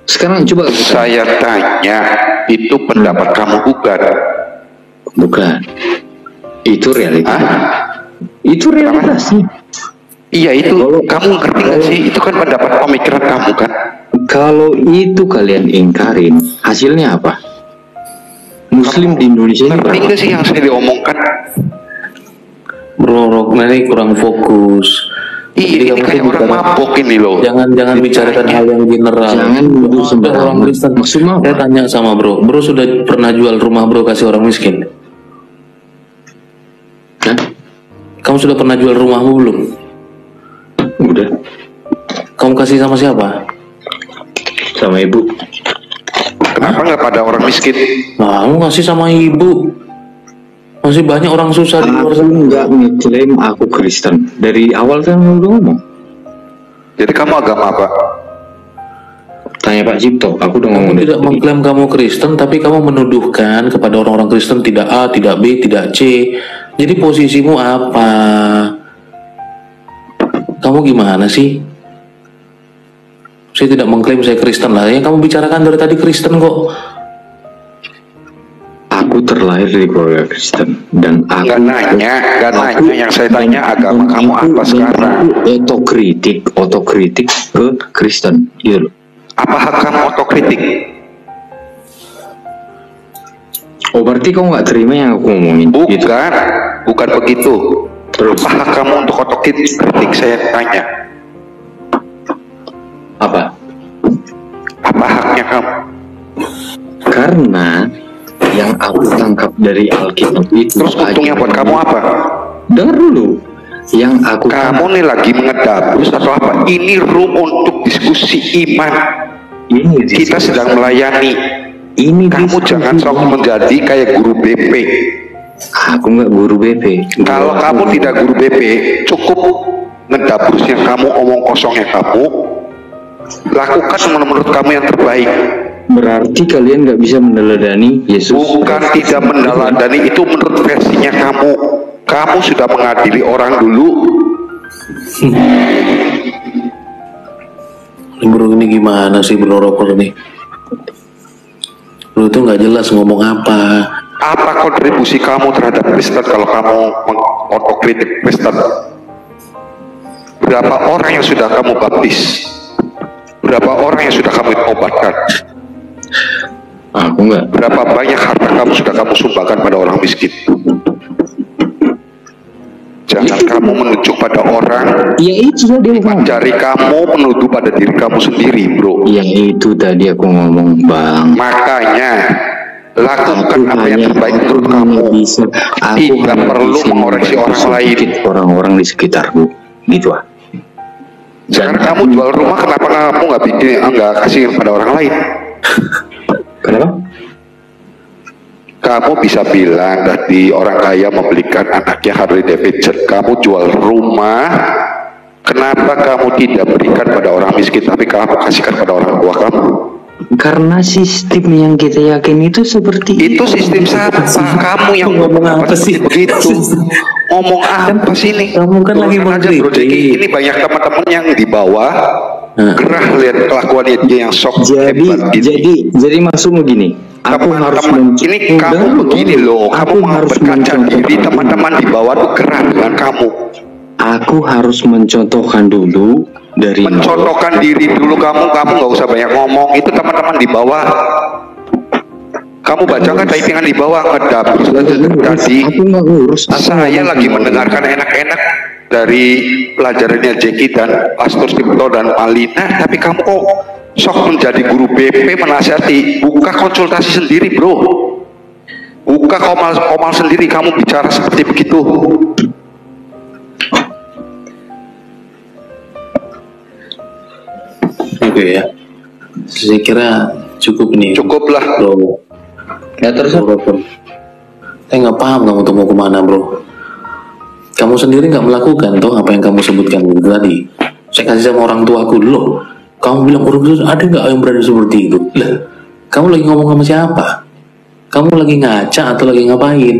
Sekarang coba saya tanya, itu pendapat kamu bukan? Bukan. Itu realitas. Itu realitasnya. Iya itu. Kamu ngerti nggak sih? Itu kan pendapat pemikiran kamu kan? Kalau itu kalian ingkarin, hasilnya apa? Muslim di Indonesia ini ngerti nggak sih yang saya diomongkan? Bro, Rokmani kurang fokus. Ini kayak orang mabok ini loh. Jangan bicarakan hal yang general. Jangan nuduh sembarangan. Orang Kristen. Maksudnya Saya tanya sama bro sudah pernah jual rumah bro kasih orang miskin? Hah? Kamu sudah pernah jual rumahmu belum? Udah. Kamu kasih sama siapa? Sama ibu. Kenapa nggak pada orang miskin? Nah, kamu kasih sama ibu. Masih banyak orang susah di luar sana. Aku nggak ngeklaim aku Kristen. Dari awal kan udah ngomong. Jadi kamu agama apa? Tanya Pak Cipto, aku udah ngomong. Kamu tidak mengklaim kamu Kristen, tapi kamu menuduhkan kepada orang-orang Kristen tidak A, tidak B, tidak C. Jadi posisimu apa? Kamu gimana sih? Saya tidak mengklaim saya Kristen lah. Yang kamu bicarakan dari tadi Kristen kok. Aku terlahir dari keluarga Kristen dan aku Nggak nanya. Yang saya tanya agama kamu apa sekarang? Otokritik ke Kristen, gitu loh. Apa hak kamu otokritik? Oh berarti kau nggak terima yang aku ngomongin? Gitu. Bukan begitu. Terus apa hak kamu untuk otokritik? Saya tanya. Apa haknya kamu? Karena yang aku tangkap dari Alkitab itu. Terus untungnya buat kamu apa? Dengar dulu. Yang aku kamu nih lagi mengedabus atau apa? Ini room untuk diskusi iman. Ini kita sedang melayani. Ini kamu jangan sok menjadi kayak guru BP. Aku nggak guru BP. Kalau kamu tidak guru BP, cukup ngedabusnya kamu, omong kosongnya kamu. Lakukan menurut kamu yang terbaik. Berarti kalian nggak bisa meneladani Yesus? Bukan tidak meneladani, itu menurut versinya kamu. Kamu sudah mengadili orang dulu. Bro ini gimana sih bro Rokok ini? Bro itu nggak jelas ngomong apa. Apa kontribusi kamu terhadap Kristen kalau kamu mengotokritik Kristen? Berapa orang yang sudah kamu baptis? Berapa orang yang sudah kamu obatkan? Aku enggak. Berapa banyak harta kamu sudah kamu sumbangkan pada orang miskin? Jangan kamu menunjuk pada orang. Ya itu tadi aku ngomong. Jari kamu menuduh pada diri kamu sendiri, bro. Yang itu tadi aku ngomong, Bang. Makanya lakukan apa yang terbaik menurut kamu. Tidak perlu mengoreksi orang lain. Orang-orang di sekitarku, gitu ah. Jangan kamu jual rumah, kenapa kamu nggak kasih pada orang lain? Kenapa? Kamu bisa bilang tadi orang kaya membelikan anaknya Harley Davidson. Kamu jual rumah, kenapa kamu tidak berikan pada orang miskin, tapi kamu kasihkan pada orang tua kamu? Karena sistem yang kita yakin itu seperti itu. Sistem siapa? Kamu yang ngomong apa sih? Begitu. Ngomong apa sih ini? Kamu kan lagi mengkritik. Ini banyak teman-teman yang di bawah gerah lihat kelakuan dia yang sok. Jadi maksudmu gini. Aku harus ini kamu begini loh. Kamu harus berkaca diri. Teman-teman di bawah tuh gerah dengan kamu. Aku harus mencontohkan dulu dari mencontohkan diri dulu. Kamu nggak usah banyak ngomong. Itu teman-teman di bawah, kamu bacakan typingan di bawah ngedap tadi. Saya lagi mendengarkan enak-enak dari pelajarannya Jeki dan Pastor Cipto dan Malina, tapi kamu kok sok menjadi guru BP menasihati. Buka konsultasi sendiri, bro. Buka komal sendiri, kamu bicara seperti begitu. Oke ya, saya kira cukup nih. Cukuplah, bro. Ya terus. Saya nggak paham kamu tuh mau kemana, bro. Kamu sendiri nggak melakukan toh apa yang kamu sebutkan tadi. Saya kasih sama orang tuaku loh. Kamu bilang orang tua ada nggak yang berada seperti itu? Lah, kamu lagi ngomong sama siapa? Kamu lagi ngaca atau lagi ngapain?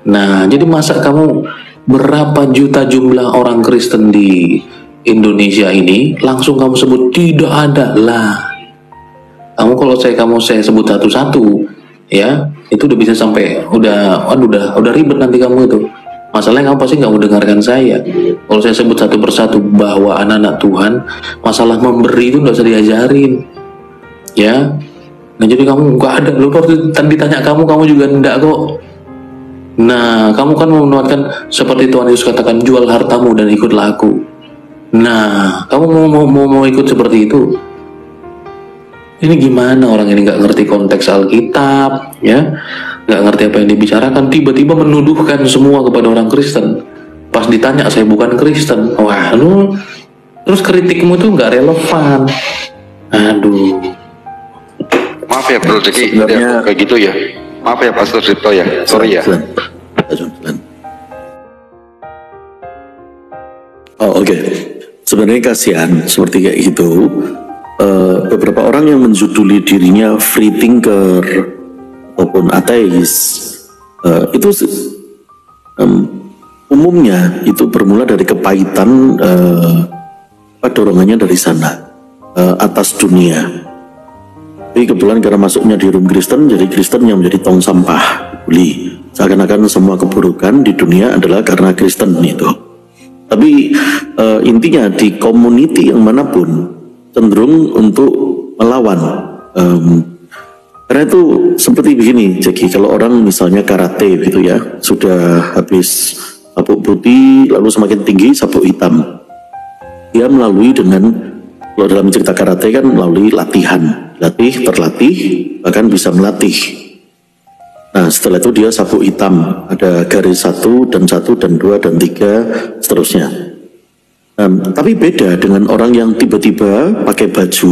Nah, jadi masa kamu berapa juta jumlah orang Kristen di Indonesia ini langsung kamu sebut tidak ada lah. Kamu kalau saya sebut satu-satu ya, itu udah bisa sampai udah ribet nanti kamu itu. Masalahnya kamu pasti nggak mau dengarkan saya. Kalau saya sebut satu persatu bahwa anak-anak Tuhan, masalah memberi itu nggak usah diajarin, ya. Nah jadi kamu nggak ada. Lu waktu tadi ditanya kamu juga enggak kok. Nah kamu kan mau menuatkan seperti Tuhan Yesus katakan, jual hartamu dan ikutlah aku. Nah kamu mau ikut seperti itu? Ini gimana orang ini nggak ngerti konteks Alkitab, ya? Nggak ngerti apa yang dibicarakan, tiba-tiba menuduhkan semua kepada orang Kristen. Pas ditanya saya bukan Kristen, wah lu terus kritikmu tuh nggak relevan. Aduh, maaf ya bro, jadi kayak gitu ya. Maaf ya Pastor Cipto ya, sorry ya. Oh oke. Sebenarnya kasihan seperti kayak gitu. Beberapa orang yang menjuduli dirinya free thinker ataupun ateis itu umumnya itu bermula dari kepahitan dorongannya dari sana atas dunia. Tapi kebetulan karena masuknya di room Kristen, jadi Kristen yang menjadi tong sampah, dibully. Seakan-akan semua keburukan di dunia adalah karena Kristen itu. Tapi intinya di community yang manapun cenderung untuk melawan. Karena itu seperti begini, Jeki, kalau orang misalnya karate gitu ya, sudah habis sabuk putih lalu semakin tinggi sabuk hitam, dia melalui dengan, kalau dalam cerita karate kan melalui latihan, terlatih, bahkan bisa melatih. Nah setelah itu dia sabuk hitam, ada garis 1 dan 2 dan 3 seterusnya. Tapi beda dengan orang yang tiba-tiba pakai baju,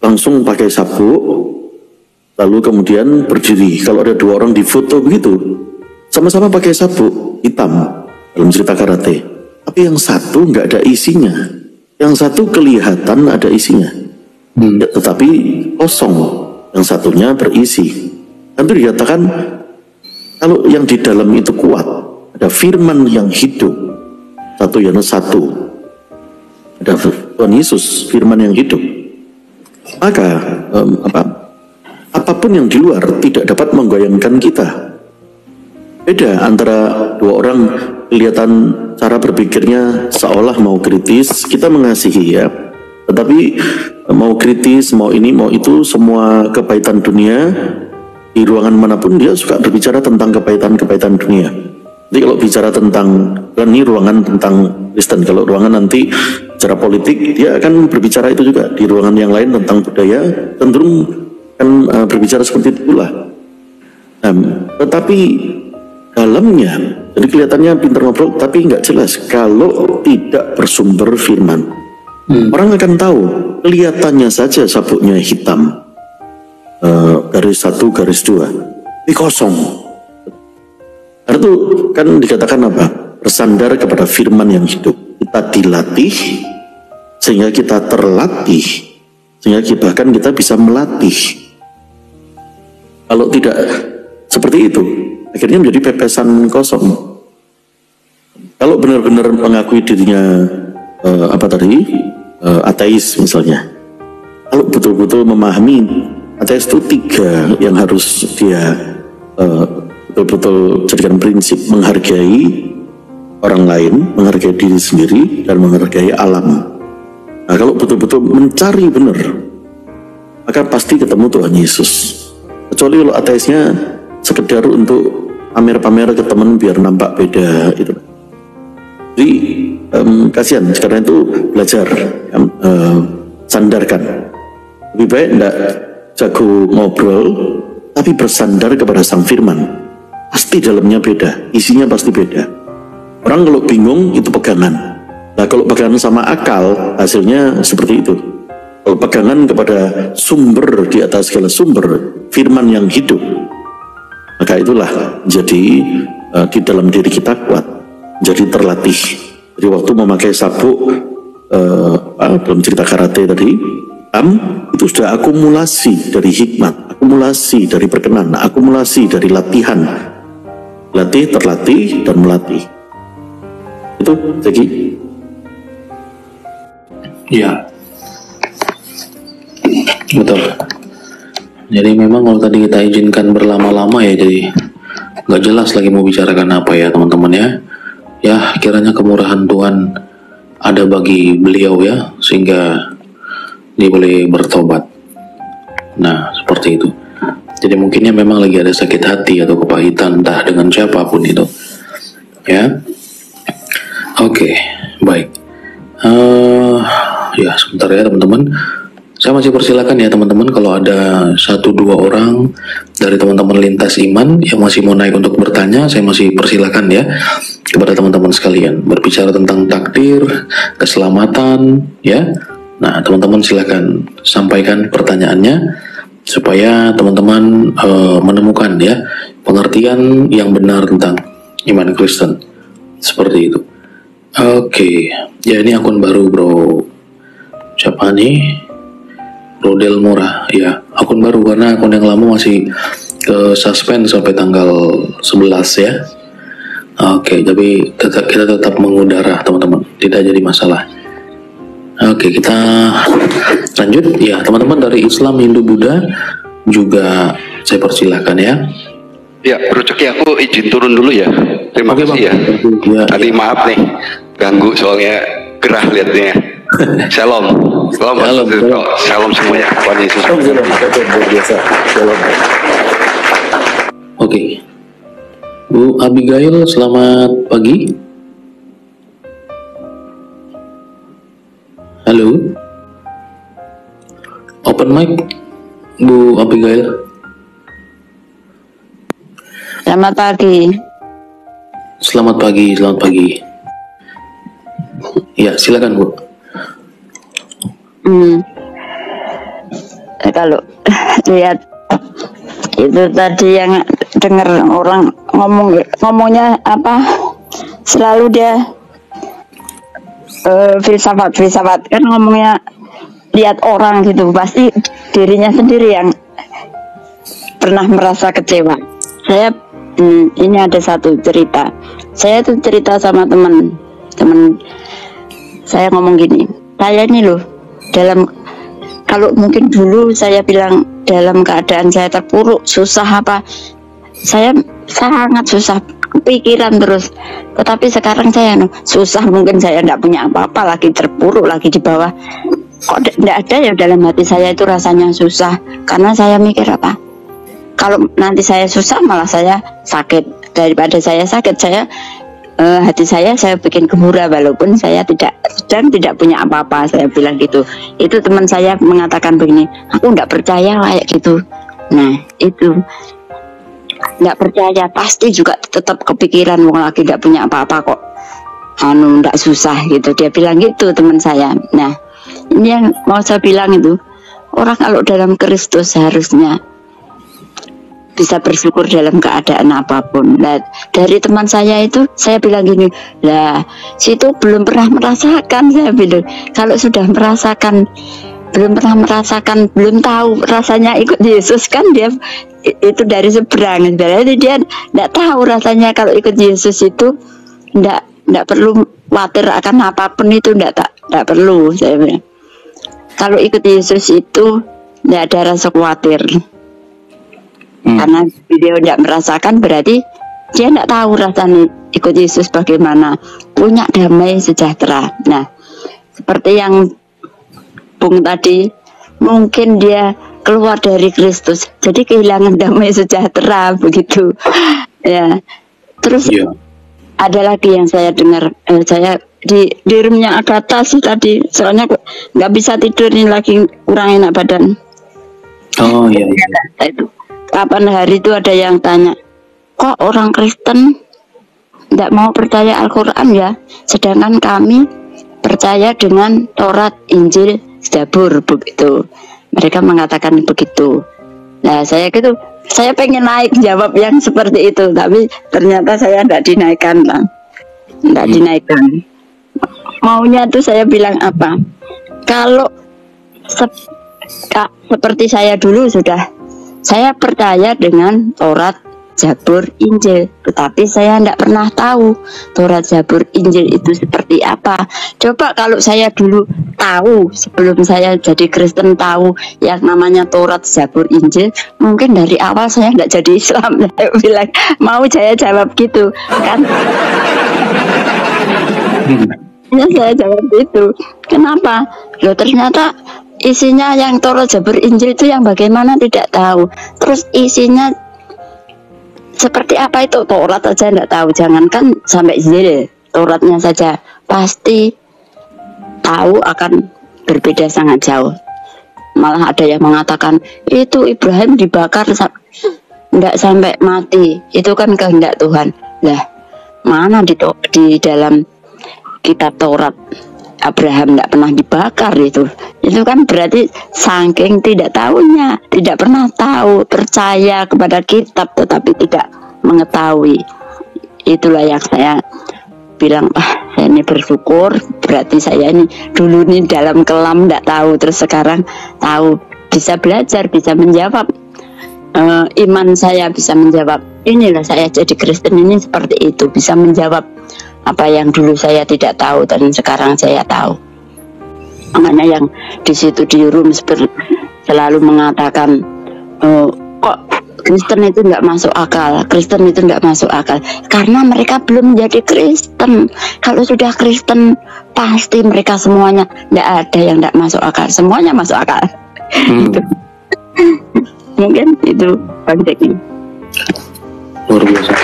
langsung pakai sabuk, lalu kemudian berdiri. Kalau ada 2 orang di foto begitu, sama-sama pakai sabuk hitam dalam cerita karate, tapi yang satu nggak ada isinya, yang satu kelihatan ada isinya, tetapi kosong, yang satunya berisi. Nanti dikatakan kalau yang di dalam itu kuat, ada firman yang hidup. Satu, ada Tuhan Yesus, firman yang hidup. Maka apapun yang di luar tidak dapat menggoyangkan kita. Beda antara 2 orang kelihatan cara berpikirnya seolah mau kritis, kita mengasihi ya, tetapi mau kritis, mau ini, mau itu, semua kepahitan dunia di ruangan manapun dia suka berbicara tentang kepahitan dunia. Jadi kalau bicara tentang, ini ruangan tentang Kristen, kalau ruangan nanti bicara politik, dia akan berbicara itu juga. Di ruangan yang lain tentang budaya, cenderung kan berbicara seperti itu pula. Tetapi dalamnya, jadi kelihatannya pintar ngobrol, tapi nggak jelas kalau tidak bersumber firman. Orang akan tahu, kelihatannya saja sabuknya hitam, garis 1, garis 2, ini kosong. Karena itu kan dikatakan apa? Bersandar kepada firman yang hidup. Kita dilatih sehingga kita terlatih, sehingga bahkan kita bisa melatih. Kalau tidak seperti itu, akhirnya menjadi pepesan kosong. Kalau benar-benar mengakui dirinya ateis misalnya, kalau betul-betul memahami ateis itu 3 yang harus dia betul-betul jadikan prinsip: menghargai, orang lain, menghargai diri sendiri, dan menghargai alam. Nah, kalau betul-betul mencari benar, maka pasti ketemu Tuhan Yesus. Kecuali kalau ateisnya sekedar untuk pamer-pamer ke teman biar nampak beda itu. Jadi kasihan, sekarang itu belajar sandarkan. Lebih baik enggak jago ngobrol, tapi bersandar kepada Sang Firman. Pasti dalamnya beda, isinya pasti beda. Orang kalau bingung itu pegangan. Nah kalau pegangan sama akal, hasilnya seperti itu. Kalau pegangan kepada sumber di atas segala sumber, Firman yang hidup, maka itulah jadi di dalam diri kita kuat, jadi terlatih. Jadi waktu memakai sabuk dalam cerita karate tadi, itu sudah akumulasi dari hikmat, akumulasi dari perkenan, akumulasi dari latihan, latih, terlatih, dan melatih. Itu Zeki. Ya, betul. Jadi memang kalau tadi kita izinkan berlama-lama ya, jadi nggak jelas lagi mau bicarakan apa ya teman-teman ya. Ya kiranya kemurahan Tuhan ada bagi beliau ya, sehingga dia boleh bertobat. Nah seperti itu. Jadi mungkinnya memang lagi ada sakit hati atau kepahitan entah dengan siapapun itu. Ya. Oke, baik. Ya sebentar ya teman-teman. Saya masih persilakan ya teman-teman, kalau ada 1-2 orang dari teman-teman lintas iman yang masih mau naik untuk bertanya, saya masih persilakan ya kepada teman-teman sekalian berbicara tentang takdir, keselamatan ya. Nah teman-teman silakan sampaikan pertanyaannya supaya teman-teman menemukan ya pengertian yang benar tentang iman Kristen seperti itu. Oke, ya ini akun baru bro. Siapa nih? Rodel Murah, ya akun baru karena akun yang lama masih suspend sampai tanggal 11 ya. Oke, tapi kita tetap mengudara teman-teman, tidak jadi masalah. Oke, kita lanjut ya teman-teman dari Islam, Hindu, Buddha juga saya persilahkan ya. Ya, Bro Coki, aku izin turun dulu ya. Terima kasih ya. Tadi maaf nih, ganggu soalnya gerah liatnya. Shalom. Shalom semuanya. Tuhan Yesus. Shalom. Oke. Bu Abigail, selamat pagi. Halo. Open mic, Bu Abigail. Selamat pagi. Selamat pagi. Ya, silakan Bu. Kalau lihat itu tadi yang dengar orang ngomongnya apa, selalu dia filsafat kan ngomongnya, lihat orang gitu, pasti dirinya sendiri yang pernah merasa kecewa. Saya ini ada satu cerita. Saya tuh cerita sama teman saya ngomong gini, saya ini loh kalau mungkin dulu saya bilang dalam keadaan saya terpuruk, susah apa, saya sangat susah, pikiran terus. Tetapi sekarang saya susah, mungkin saya tidak punya apa-apa, lagi terpuruk, lagi di bawah, kok tidak ada ya dalam hati saya itu rasanya susah. Karena saya mikir apa, kalau nanti saya susah malah saya sakit, daripada saya sakit hati saya bikin gembira walaupun saya tidak punya apa-apa, saya bilang gitu. Itu teman saya mengatakan begini, aku tidak percaya kayak gitu. Nah itu nggak percaya, pasti juga tetap kepikiran, wong lagi tidak punya apa-apa kok nggak susah gitu, dia bilang gitu teman saya. Nah ini yang mau saya bilang itu, orang kalau dalam Kristus harusnya bisa bersyukur dalam keadaan apapun. Nah, dari teman saya itu saya bilang gini, lah situ belum pernah merasakan, saya bilang kalau sudah merasakan, belum pernah merasakan, belum tahu rasanya ikut Yesus kan, dia itu dari seberang, berarti dia tidak tahu rasanya kalau ikut Yesus itu tidak perlu khawatir akan apapun, itu tidak perlu, saya bilang. Kalau ikut Yesus itu tidak ada rasa khawatir. Karena dia tidak merasakan, berarti dia tidak tahu rasanya ikut Yesus bagaimana? Punya damai sejahtera. Nah, seperti yang Bung tadi, mungkin dia keluar dari Kristus, jadi kehilangan damai sejahtera begitu. Ya, terus ada lagi yang saya dengar, saya di roomnya Agatha sih tadi, soalnya nggak bisa tidur ini, lagi kurang enak badan. Oh iya. Itu kapan hari itu ada yang tanya, kok orang Kristen tidak mau percaya Al-Quran ya, sedangkan kami percaya dengan Taurat, Injil, Zabur begitu. Mereka mengatakan begitu. Nah, saya pengen naik jawab yang seperti itu, tapi ternyata saya tidak dinaikkan lah, tidak dinaikkan. Maunya tuh saya bilang apa? Kalau seperti saya dulu saya percaya dengan Taurat, Zabur, Injil, tetapi saya tidak pernah tahu Taurat, Zabur, Injil itu seperti apa. Coba kalau saya dulu tahu, sebelum saya jadi Kristen tahu yang namanya Taurat, Zabur, Injil, mungkin dari awal saya tidak jadi Islam. Saya bilang, mau saya jawab gitu kan? Ya, saya jawab itu. Kenapa? Loh, ternyata isinya yang Taurat, Zabur, Injil itu yang bagaimana tidak tahu. Terus isinya seperti apa itu Taurat aja tidak tahu, jangankan sampai Injil. Tauratnya saja pasti tahu akan berbeda sangat jauh. Malah ada yang mengatakan itu Ibrahim dibakar tidak sampai mati, itu kan kehendak Tuhan. Lah, mana di dalam kitab Taurat Abraham tidak pernah dibakar itu kan berarti saking tidak tahunya, tidak pernah tahu, percaya kepada kitab tetapi tidak mengetahui. Itulah yang saya bilang, saya ini bersyukur, berarti saya ini dulu ini dalam kelam tidak tahu, terus sekarang tahu, bisa belajar, bisa menjawab. Iman saya bisa menjawab, inilah saya jadi Kristen ini seperti itu, bisa menjawab apa yang dulu saya tidak tahu dan sekarang saya tahu. Makanya yang di situ di room selalu mengatakan, kok Kristen itu nggak masuk akal, Kristen itu nggak masuk akal, karena mereka belum menjadi Kristen. Kalau sudah Kristen pasti mereka semuanya, nggak ada yang nggak masuk akal, semuanya masuk akal. Mungkin itu Bang Jeki. Luar biasa.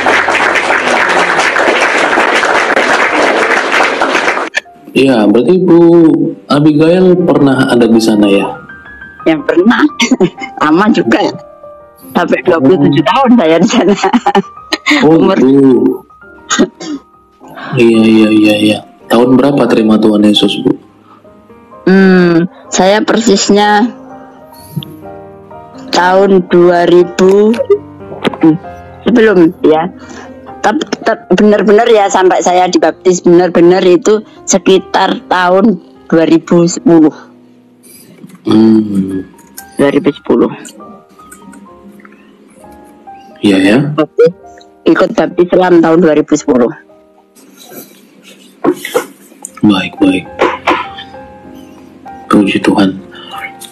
Iya, berarti Bu Abigail pernah ada di sana ya? Yang pernah, lama juga. Sampai 27 tahun saya di sana. Umur. Iya. Tahun berapa terima Tuhan Yesus, Bu? Saya persisnya tahun 2000 sebelum ya. Tapi benar-benar ya sampai saya dibaptis benar-benar itu sekitar tahun 2010. 2010. Iya ya. Ikut baptis Islam tahun 2010. Baik. Puji Tuhan.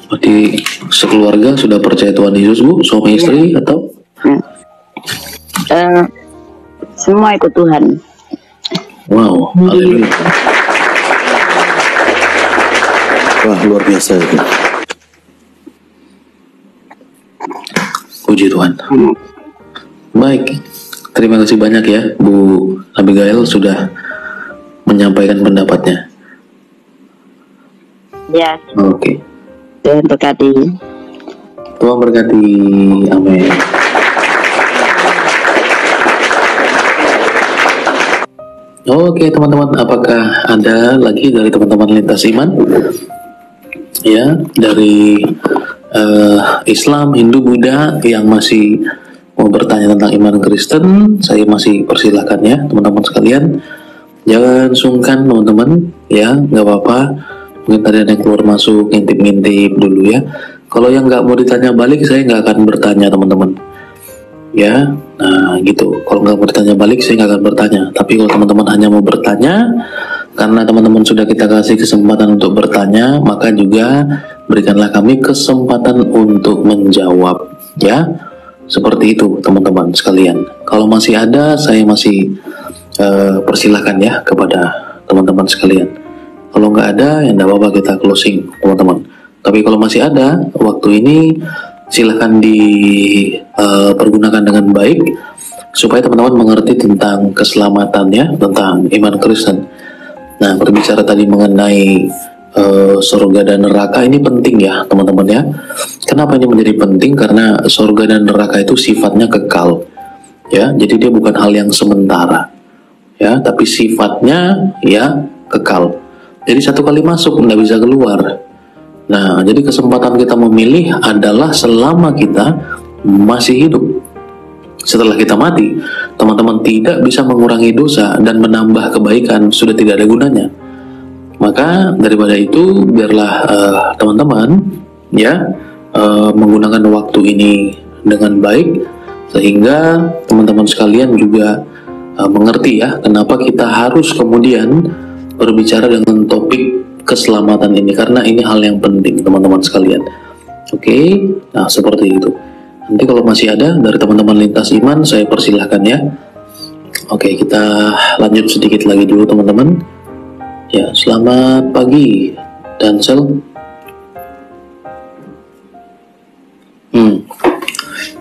Berarti sekeluarga sudah percaya Tuhan Yesus, Bu? Suami istri atau? Semua ikut Tuhan. Wow, haleluya. Wah, luar biasa itu. Puji Tuhan. Baik, terima kasih banyak ya Bu Abigail sudah menyampaikan pendapatnya. Ya. Oke. Tuhan berkati. Tuhan berkati. Amin. Oke teman-teman, apakah ada lagi dari teman-teman lintas iman ya, dari Islam, Hindu, Buddha yang masih mau bertanya tentang iman Kristen? Saya masih persilahkan ya teman-teman sekalian, jangan sungkan teman-teman ya, nggak apa-apa. Mungkin tadi ada yang keluar masuk ngintip-ngintip dulu ya. Kalau yang nggak mau ditanya balik, saya nggak akan bertanya teman-teman ya. Nah gitu, kalau nggak mau ditanya balik saya nggak akan bertanya. Tapi kalau teman-teman hanya mau bertanya karena teman-teman sudah kita kasih kesempatan untuk bertanya, maka juga berikanlah kami kesempatan untuk menjawab ya. Seperti itu teman-teman sekalian. Kalau masih ada, saya masih persilahkan ya kepada teman-teman sekalian. Kalau nggak ada, ya nggak apa-apa, kita closing teman-teman. Tapi kalau masih ada waktu ini, silahkan dipergunakan dengan baik supaya teman-teman mengerti tentang keselamatannya, tentang iman Kristen. Nah, berbicara tadi mengenai surga dan neraka, ini penting ya teman-teman ya. Kenapa ini menjadi penting? Karena surga dan neraka itu sifatnya kekal ya, jadi dia bukan hal yang sementara ya, tapi sifatnya ya kekal. Jadi satu kali masuk nggak bisa keluar. Nah, jadi kesempatan kita memilih adalah selama kita masih hidup. Setelah kita mati, teman-teman tidak bisa mengurangi dosa dan menambah kebaikan, sudah tidak ada gunanya. Maka daripada itu, biarlah teman-teman ya menggunakan waktu ini dengan baik, sehingga teman-teman sekalian juga mengerti ya kenapa kita harus kemudian berbicara dengan topik keselamatan ini, karena ini hal yang penting teman-teman sekalian. Oke, nah seperti itu. Nanti kalau masih ada dari teman-teman lintas iman, saya persilahkan ya. Oke, kita lanjut sedikit lagi dulu teman-teman. Ya, selamat pagi Dansel.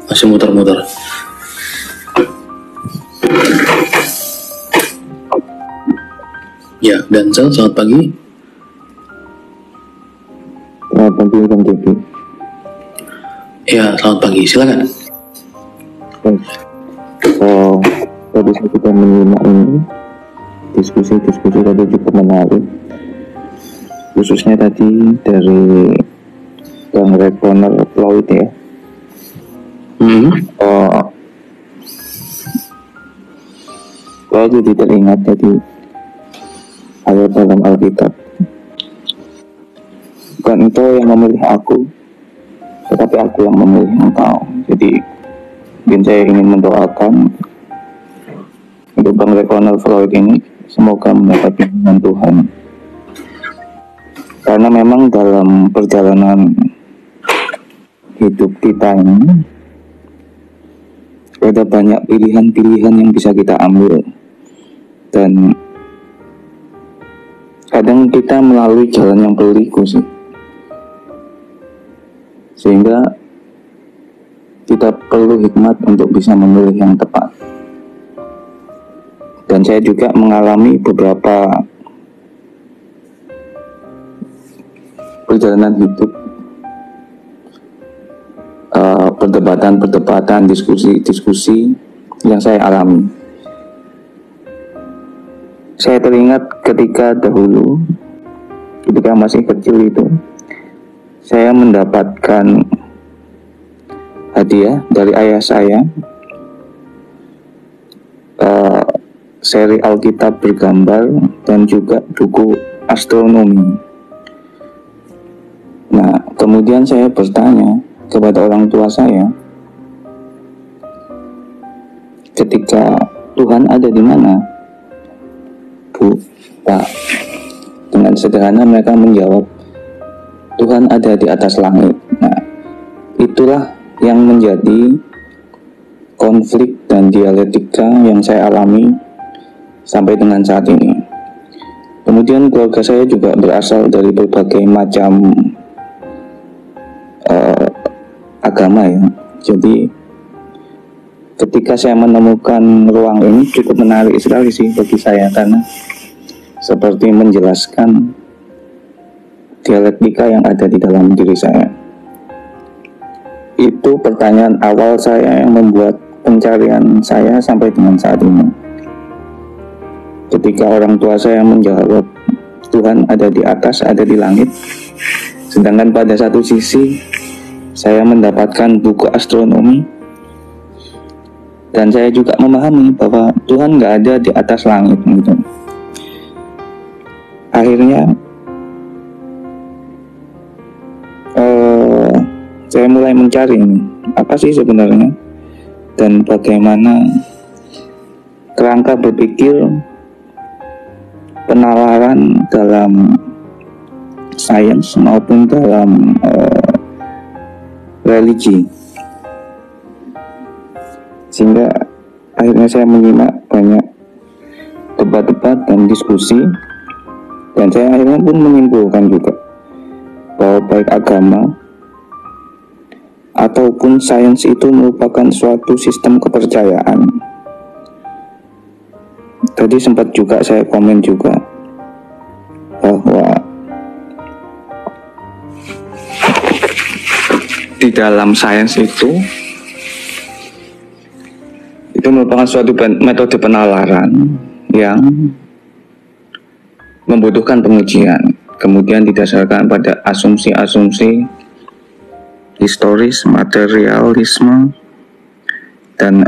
Masih muter-muter. Ya, Dansel, selamat pagi. Selamat pagi, Bang Jeki. Ya, selamat pagi, silakan. Tadi saya juga menyimak ini diskusi tadi cukup menarik, khususnya tadi dari Bang Rekoner Floyd ya. Saya jadi teringat tadi ayat dalam Alkitab, bukan engkau yang memilih aku, tetapi aku yang memilih engkau. Jadi mungkin saya ingin mendoakan untuk Bang Rekoner Floyd ini, semoga mendapat bimbingan Tuhan, karena memang dalam perjalanan hidup kita ini ada banyak pilihan-pilihan yang bisa kita ambil, dan kadang kita melalui jalan yang berliku sih, sehingga kita perlu hikmat untuk bisa memilih yang tepat. Dan saya juga mengalami beberapa perjalanan hidup, perdebatan, diskusi yang saya alami. Saya teringat ketika dahulu, ketika masih kecil itu, saya mendapatkan hadiah dari ayah saya, seri Alkitab bergambar dan juga buku astronomi. Nah, kemudian saya bertanya kepada orang tua saya, ketika Tuhan ada di mana, Bu, Pak? Dengan sederhana mereka menjawab, Tuhan ada di atas langit. Nah, itulah yang menjadi konflik dan dialektika yang saya alami sampai dengan saat ini. Kemudian keluarga saya juga berasal dari berbagai macam agama ya. Jadi ketika saya menemukan ruang ini cukup menarik sekali sih bagi saya, karena seperti menjelaskan dialektika yang ada di dalam diri saya. Itu pertanyaan awal saya yang membuat pencarian saya sampai dengan saat ini. Ketika orang tua saya menjawab Tuhan ada di atas, ada di langit, sedangkan pada satu sisi saya mendapatkan buku astronomi, dan saya juga memahami bahwa Tuhan nggak ada di atas langit gitu. Akhirnya saya mulai mencari ini, apa sih sebenarnya, dan bagaimana kerangka berpikir penalaran dalam sains maupun dalam religi. Sehingga akhirnya saya menyimak banyak debat-debat dan diskusi, dan saya akhirnya pun menyimpulkan juga bahwa baik agama ataupun sains itu merupakan suatu sistem kepercayaan. Tadi sempat juga saya komen juga bahwa di dalam sains itu merupakan suatu metode penalaran yang membutuhkan pengujian, kemudian didasarkan pada asumsi-asumsi historis, materialisme, dan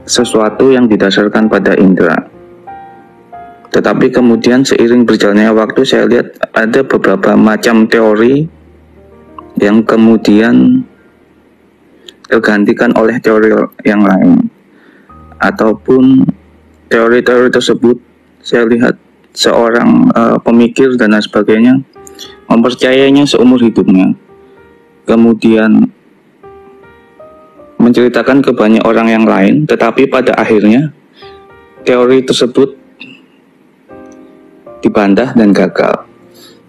sesuatu yang didasarkan pada indera. Tetapi kemudian seiring berjalannya waktu saya lihat ada beberapa macam teori yang kemudian tergantikan oleh teori yang lain, ataupun teori-teori tersebut saya lihat seorang pemikir dan lain sebagainya mempercayainya seumur hidupnya, kemudian menceritakan ke banyak orang yang lain, tetapi pada akhirnya teori tersebut dibantah dan gagal.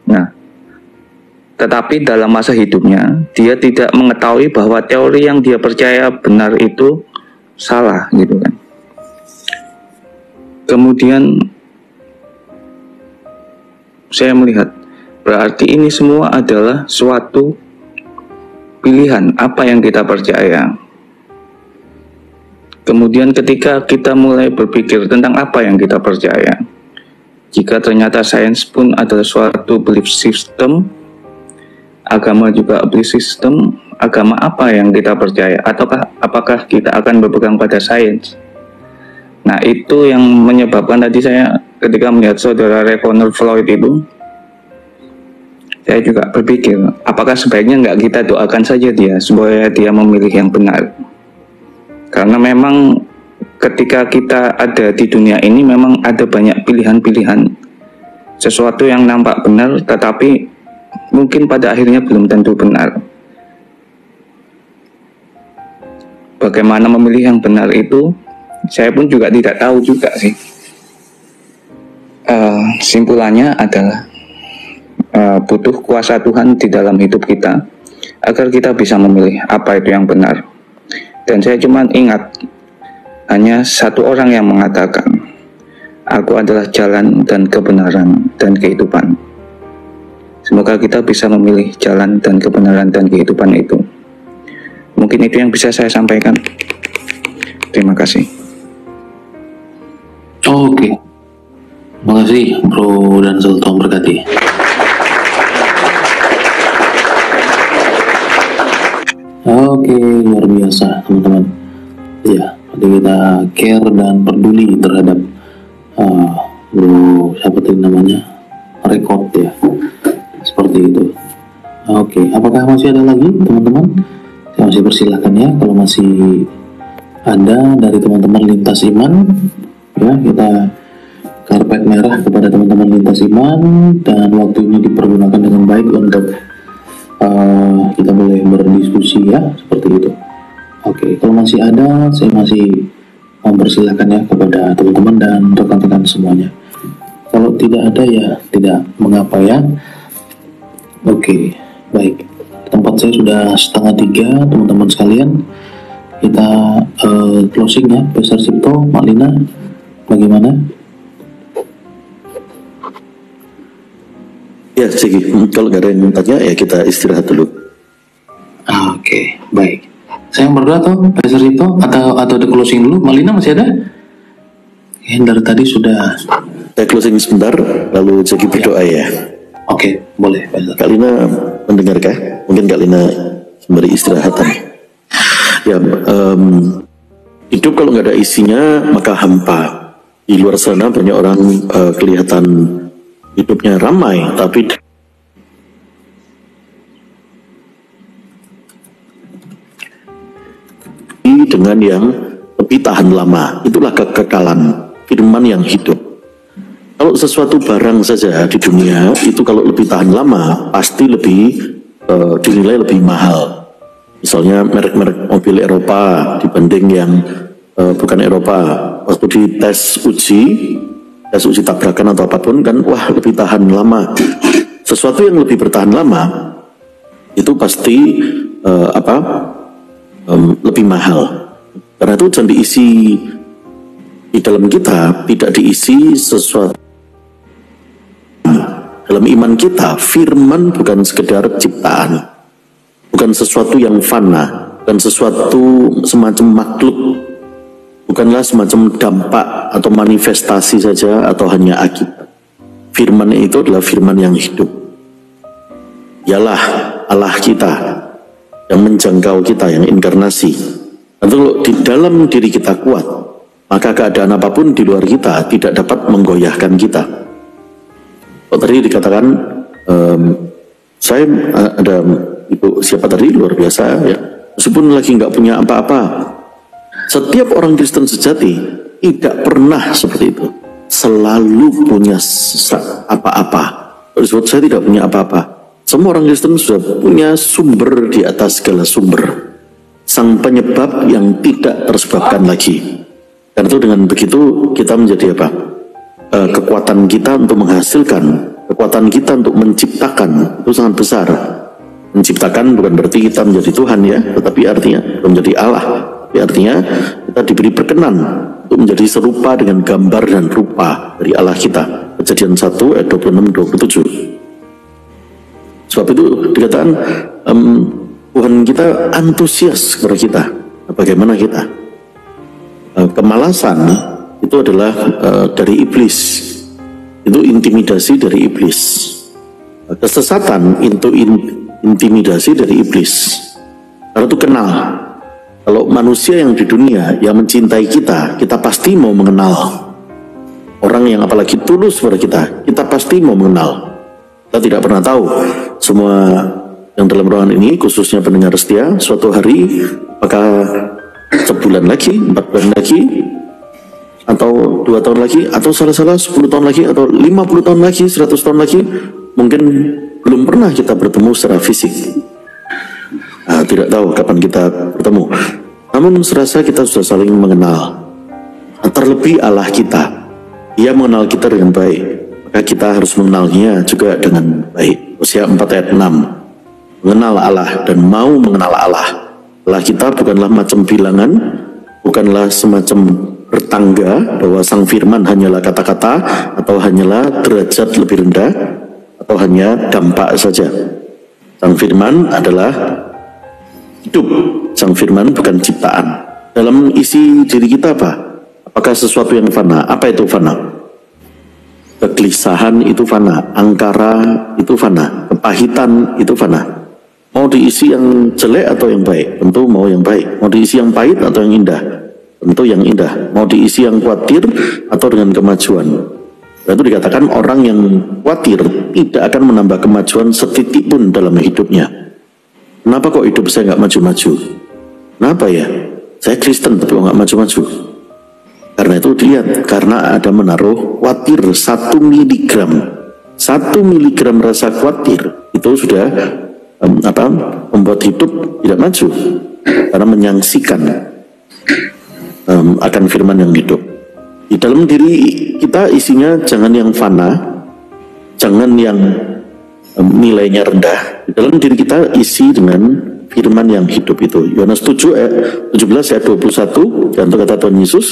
Nah, tetapi dalam masa hidupnya dia tidak mengetahui bahwa teori yang dia percaya benar itu salah, gitu kan. Kemudian saya melihat berarti ini semua adalah suatu pilihan apa yang kita percaya. Kemudian ketika kita mulai berpikir tentang apa yang kita percaya, jika ternyata sains pun adalah suatu belief system, agama juga belief system, agama apa yang kita percaya, ataukah apakah kita akan berpegang pada sains? Nah, itu yang menyebabkan tadi saya ketika melihat saudara Connor Floyd itu, saya juga berpikir apakah sebaiknya nggak kita doakan saja dia supaya dia memilih yang benar. Karena memang ketika kita ada di dunia ini memang ada banyak pilihan-pilihan, sesuatu yang nampak benar tetapi mungkin pada akhirnya belum tentu benar. Bagaimana memilih yang benar itu saya pun juga tidak tahu juga sih. Simpulannya adalah butuh kuasa Tuhan di dalam hidup kita agar kita bisa memilih apa itu yang benar. Dan saya cuma ingat hanya satu orang yang mengatakan, aku adalah jalan dan kebenaran dan kehidupan. Semoga kita bisa memilih jalan dan kebenaran dan kehidupan itu. Mungkin itu yang bisa saya sampaikan. Terima kasih. Oke. Terima kasih Bro dan Sultan berkati. Oke, luar biasa teman-teman. Ya, kita care dan peduli terhadap Bro, siapa tadi namanya? Record ya. Seperti itu. Oke, apakah masih ada lagi teman-teman? Saya masih persilahkan ya, kalau masih ada dari teman-teman lintas iman, ya kita karpet merah kepada teman-teman lintas iman, dan waktu ini dipergunakan dengan baik untuk kita boleh berdiskusi ya, seperti itu. Oke, kalau masih ada, saya masih mempersilahkan ya kepada teman-teman dan rekan-rekan semuanya. Kalau tidak ada ya tidak mengapa ya. Oke, baik. Tempat saya sudah 2:30, teman-teman sekalian. Kita closing ya, Besar Cipto, Mak Lina, bagaimana? Ya, Sigi, kalau nggak ada yang tanya ya kita istirahat dulu. Oke, baik. Saya yang berdoa atau Besar Cipto atau ada closing dulu? Mak Lina masih ada? Ya, dari tadi sudah. Saya closing sebentar, lalu Sigi berdoa ya. Oke, boleh. Kak Lina mendengarkah? Mungkin Kak Lina sembari istirahatan. Ya, hidup kalau nggak ada isinya maka hampa. Di luar sana banyak orang kelihatan hidupnya ramai, tapi dengan yang lebih tahan lama. Itulah kekekalan firman yang hidup. Kalau sesuatu barang saja di dunia itu kalau lebih tahan lama pasti lebih dinilai lebih mahal. Misalnya merek-merek mobil Eropa dibanding yang bukan Eropa, waktu di tes uji tabrakan atau apapun kan, wah lebih tahan lama. Sesuatu yang lebih bertahan lama itu pasti lebih mahal. Karena itu jangan diisi di dalam kita, tidak diisi sesuatu. Dalam iman kita, firman bukan sekedar ciptaan, bukan sesuatu yang fana, bukan sesuatu semacam makhluk, bukanlah semacam dampak atau manifestasi saja atau hanya akibat. Firman itu adalah firman yang hidup. Ialah Allah kita yang menjangkau kita, yang inkarnasi. Dan kalau di dalam diri kita kuat, maka keadaan apapun di luar kita tidak dapat menggoyahkan kita. Tadi dikatakan, saya ada ibu siapa tadi luar biasa ya, meskipun lagi nggak punya apa-apa. Setiap orang Kristen sejati tidak pernah seperti itu, selalu punya apa-apa. Disebut saya tidak punya apa-apa. Semua orang Kristen sudah punya sumber di atas segala sumber, sang penyebab yang tidak tersebabkan lagi. Dan itu dengan begitu kita menjadi apa? Kekuatan kita untuk menghasilkan, kekuatan kita untuk menciptakan itu sangat besar. Menciptakan bukan berarti kita menjadi Tuhan ya, tetapi artinya menjadi Allah. Tapi artinya kita diberi perkenan untuk menjadi serupa dengan gambar dan rupa dari Allah kita. Kejadian 1 ayat 26-27. Sebab itu dikatakan Tuhan kita antusias kepada kita. Bagaimana kita? Kemalasan itu adalah dari iblis. Itu intimidasi dari iblis. Kesesatan itu intimidasi dari iblis. Karena itu kenal. Kalau manusia yang di dunia yang mencintai kita, kita pasti mau mengenal. Orang yang apalagi tulus pada kita pasti mau mengenal. Kita tidak pernah tahu semua yang dalam ruangan ini, khususnya pendengar setia, suatu hari apakah sebulan lagi, 4 bulan lagi, atau 2 tahun lagi, atau salah-salah 10 tahun lagi, atau 50 tahun lagi, 100 tahun lagi, mungkin belum pernah kita bertemu secara fisik. Tidak tahu kapan kita bertemu. Namun serasa kita sudah saling mengenal. Terlebih Allah kita, Dia mengenal kita dengan baik, maka kita harus mengenalnya juga dengan baik. Hosea 4 ayat 6. Mengenal Allah dan mau mengenal Allah. Allah kita bukanlah macam bilangan, bukanlah semacam bertangga bahwa sang firman hanyalah kata-kata atau hanyalah derajat lebih rendah atau hanya dampak saja. Sang firman adalah hidup. Sang firman bukan ciptaan. Dalam isi diri kita apa? Apakah sesuatu yang fana? Apa itu fana? Kegelisahan itu fana, angkara itu fana, kepahitan itu fana. Mau diisi yang jelek atau yang baik? Tentu mau yang baik. Mau diisi yang pahit atau yang indah? Tentu yang indah. Mau diisi yang khawatir atau dengan kemajuan? Itu dikatakan orang yang khawatir tidak akan menambah kemajuan setitik pun dalam hidupnya. Kenapa kok hidup saya nggak maju-maju? Kenapa ya? Saya Kristen tapi nggak maju-maju. Karena itu dilihat, karena ada menaruh khawatir 1 miligram. 1 miligram rasa khawatir itu sudah membuat hidup tidak maju. Karena menyaksikan akan firman yang hidup. Di dalam diri kita isinya jangan yang fana, jangan yang nilainya rendah. Di dalam diri kita isi dengan firman yang hidup itu. Yohanes 7 ayat 17 ayat 21, dan kata Tuhan Yesus,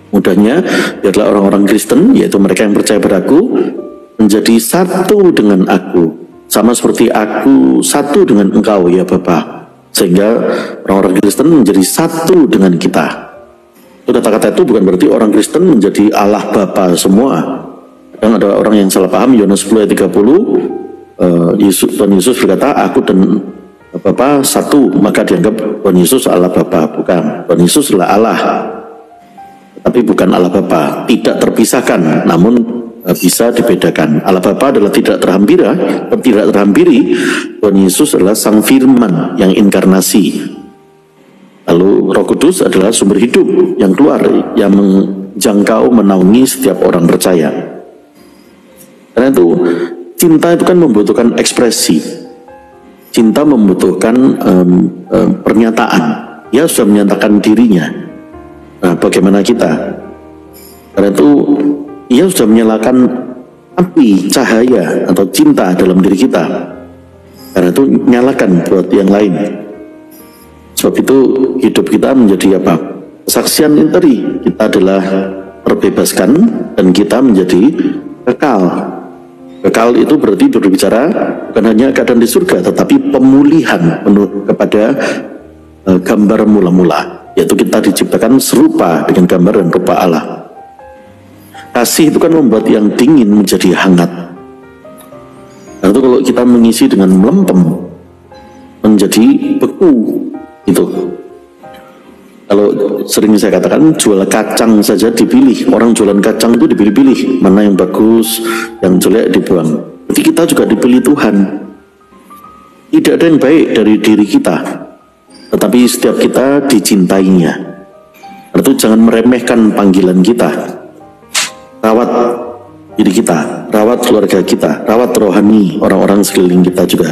mudahnya biarlah orang-orang Kristen, yaitu mereka yang percaya padaku, menjadi satu dengan aku, sama seperti aku satu dengan engkau ya Bapa. Sehingga orang-orang Kristen menjadi satu dengan kita. Kata-kata itu bukan berarti orang Kristen menjadi Allah Bapa semua. Kadang ada orang yang salah paham. Yohanes 10 ayat 30, Tuhan Yesus berkata, aku dan Bapa satu, maka dianggap Tuhan Yesus Allah Bapa. Bukan, Tuhan Yesus adalah Allah, tapi bukan Allah Bapa. Tidak terpisahkan, namun bisa dibedakan. Allah Bapa adalah tidak terhampiri. Tuhan Yesus adalah Sang Firman yang inkarnasi. Lalu Roh Kudus adalah sumber hidup yang keluar, yang menjangkau, menaungi setiap orang percaya. Karena itu cinta itu kan membutuhkan ekspresi. Cinta membutuhkan pernyataan. Dia sudah menyatakan dirinya. Nah, bagaimana kita? Karena itu ia sudah menyalakan api cahaya atau cinta dalam diri kita. Karena itu nyalakan buat yang lain. Sebab itu hidup kita menjadi apa? Kesaksian ini tadi, kita adalah terbebaskan dan kita menjadi kekal. Kekal itu berarti berbicara bukan hanya keadaan di surga, tetapi pemulihan kepada gambar mula-mula, yaitu kita diciptakan serupa dengan gambar dan rupa Allah. Kasih itu kan membuat yang dingin menjadi hangat. Nah, itu kalau kita mengisi dengan melempem menjadi beku itu. Kalau sering saya katakan jual kacang saja dipilih, orang jualan kacang itu dipilih-pilih, mana yang bagus, yang jelek dibuang. Jadi kita juga dipilih Tuhan. Tidak ada yang baik dari diri kita, tetapi setiap kita dicintainya. Karena itu jangan meremehkan panggilan kita. Rawat diri kita, rawat keluarga kita, rawat rohani orang-orang sekeliling kita juga.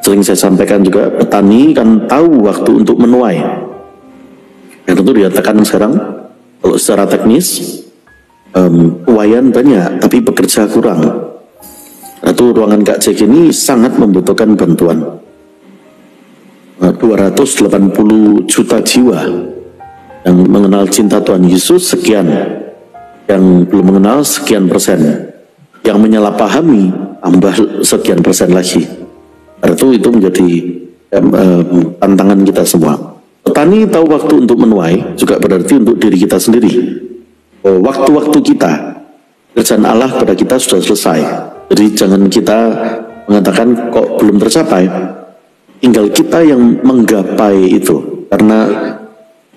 Sering saya sampaikan juga, petani kan tahu waktu untuk menuai. Yang tentu dikatakan sekarang, kalau secara teknis, uaian banyak, tapi pekerja kurang. Itu ruangan Kak Jack ini sangat membutuhkan bantuan. 280 juta jiwa yang mengenal cinta Tuhan Yesus sekian, yang belum mengenal sekian persen, yang menyalahpahami tambah sekian persen lagi. Itu menjadi tantangan kita semua. Petani tahu waktu untuk menuai juga berarti untuk diri kita sendiri. Waktu-waktu kita, kerjaan Allah pada kita sudah selesai. Jadi jangan kita mengatakan kok belum tercapai. Tinggal kita yang menggapai itu, karena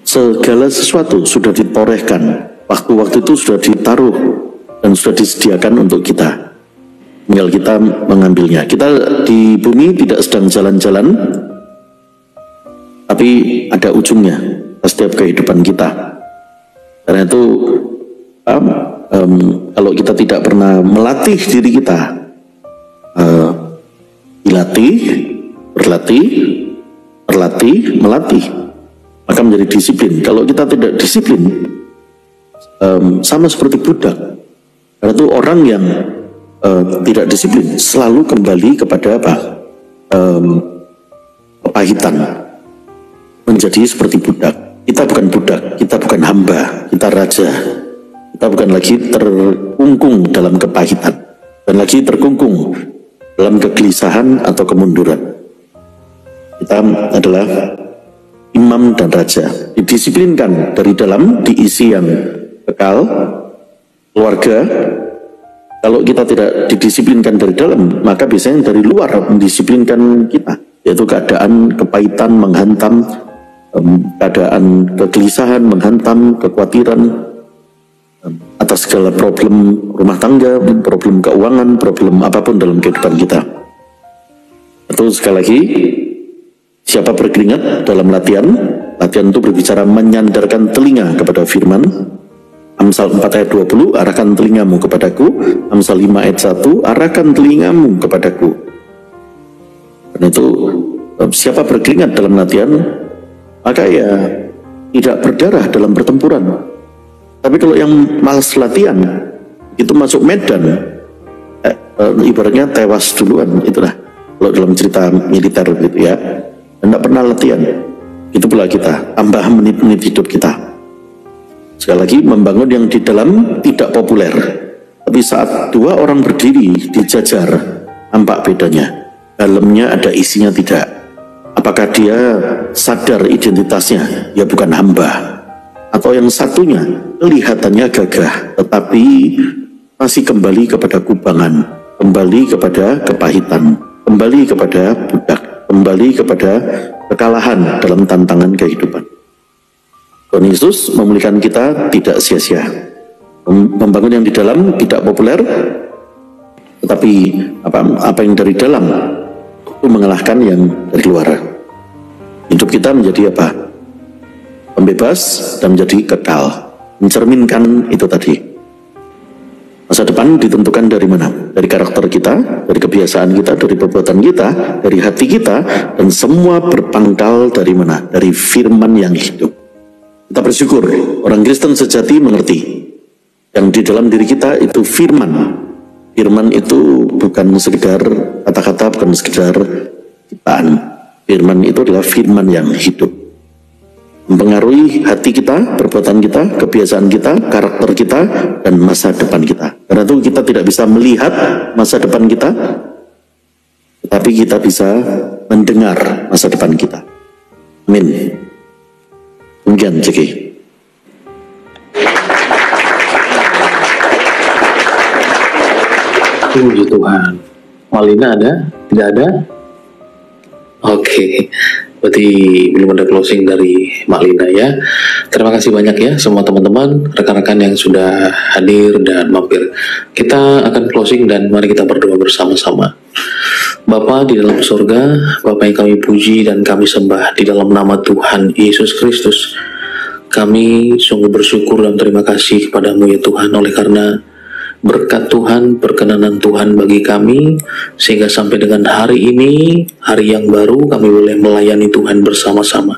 segala sesuatu sudah ditorehkan. Waktu-waktu itu sudah ditaruh dan sudah disediakan untuk kita. Tinggal kita mengambilnya. Kita di bumi tidak sedang jalan-jalan, tapi ada ujungnya setiap kehidupan kita. Karena itu kalau kita tidak pernah melatih diri kita, dilatih, berlatih, melatih, maka menjadi disiplin. Kalau kita tidak disiplin, sama seperti budak. Karena itu orang yang tidak disiplin selalu kembali kepada apa? Kepahitan, menjadi seperti budak. Kita bukan budak, kita bukan hamba, kita raja. Kita bukan lagi terkungkung dalam kepahitan, dan lagi terkungkung dalam kegelisahan atau kemunduran. Kita adalah imam dan raja, didisiplinkan dari dalam, diisi yang kekal, keluarga. Kalau kita tidak didisiplinkan dari dalam, maka biasanya dari luar mendisiplinkan kita, yaitu keadaan kepahitan menghantam, keadaan kegelisahan menghantam, kekhawatiran atas segala problem rumah tangga, problem keuangan, problem apapun dalam kehidupan kita. Itu sekali lagi, siapa berkeringat dalam latihan itu berbicara menyandarkan telinga kepada firman. Amsal 4 ayat 20, arahkan telingamu kepadaku. Amsal 5 ayat 1, arahkan telingamu kepadaku. Karena itu siapa berkeringat dalam latihan, maka ya tidak berdarah dalam pertempuran. Tapi kalau yang malas latihan, itu masuk medan, ibaratnya tewas duluan. Itulah kalau dalam cerita militer gitu ya. Tidak pernah latihan. Itu pula kita, tambah menit-menit hidup kita. Sekali lagi, membangun yang di dalam tidak populer, tapi saat dua orang berdiri dijajar, nampak bedanya. Dalamnya ada, isinya tidak. Apakah dia sadar identitasnya? Ya bukan hamba. Atau yang satunya kelihatannya gagah, tetapi masih kembali kepada kubangan, kembali kepada kepahitan, kembali kepada budak, kembali kepada kekalahan dalam tantangan kehidupan. Tuhan Yesus memulihkan kita tidak sia-sia. Membangun yang di dalam tidak populer, tetapi apa yang dari dalam itu mengalahkan yang dari luar. Hidup kita menjadi apa? Pembebas dan menjadi kekal. Mencerminkan itu tadi. Masa depan ditentukan dari mana? Dari karakter kita, dari kebiasaan kita, dari perbuatan kita, dari hati kita, dan semua berpangkal dari mana? Dari firman yang hidup. Kita bersyukur, orang Kristen sejati mengerti yang di dalam diri kita itu firman. Firman itu bukan sekedar kata-kata, bukan sekedar ciptaan. Firman itu adalah firman yang hidup, mempengaruhi hati kita, perbuatan kita, kebiasaan kita, karakter kita, dan masa depan kita. Karena itu kita tidak bisa melihat masa depan kita, tetapi kita bisa mendengar masa depan kita. Amin. Demikian, Ceki. Puji Tuhan. Malina ada? Tidak ada? Oke. Berarti belum ada closing dari Malina ya. Terima kasih banyak ya semua teman-teman, rekan-rekan yang sudah hadir dan mampir. Kita akan closing dan mari kita berdoa bersama-sama. Bapa di dalam surga, Bapa yang kami puji dan kami sembah di dalam nama Tuhan Yesus Kristus. Kami sungguh bersyukur dan terima kasih kepadamu ya Tuhan, oleh karena berkat Tuhan, perkenanan Tuhan bagi kami, sehingga sampai dengan hari ini, hari yang baru, kami boleh melayani Tuhan bersama-sama.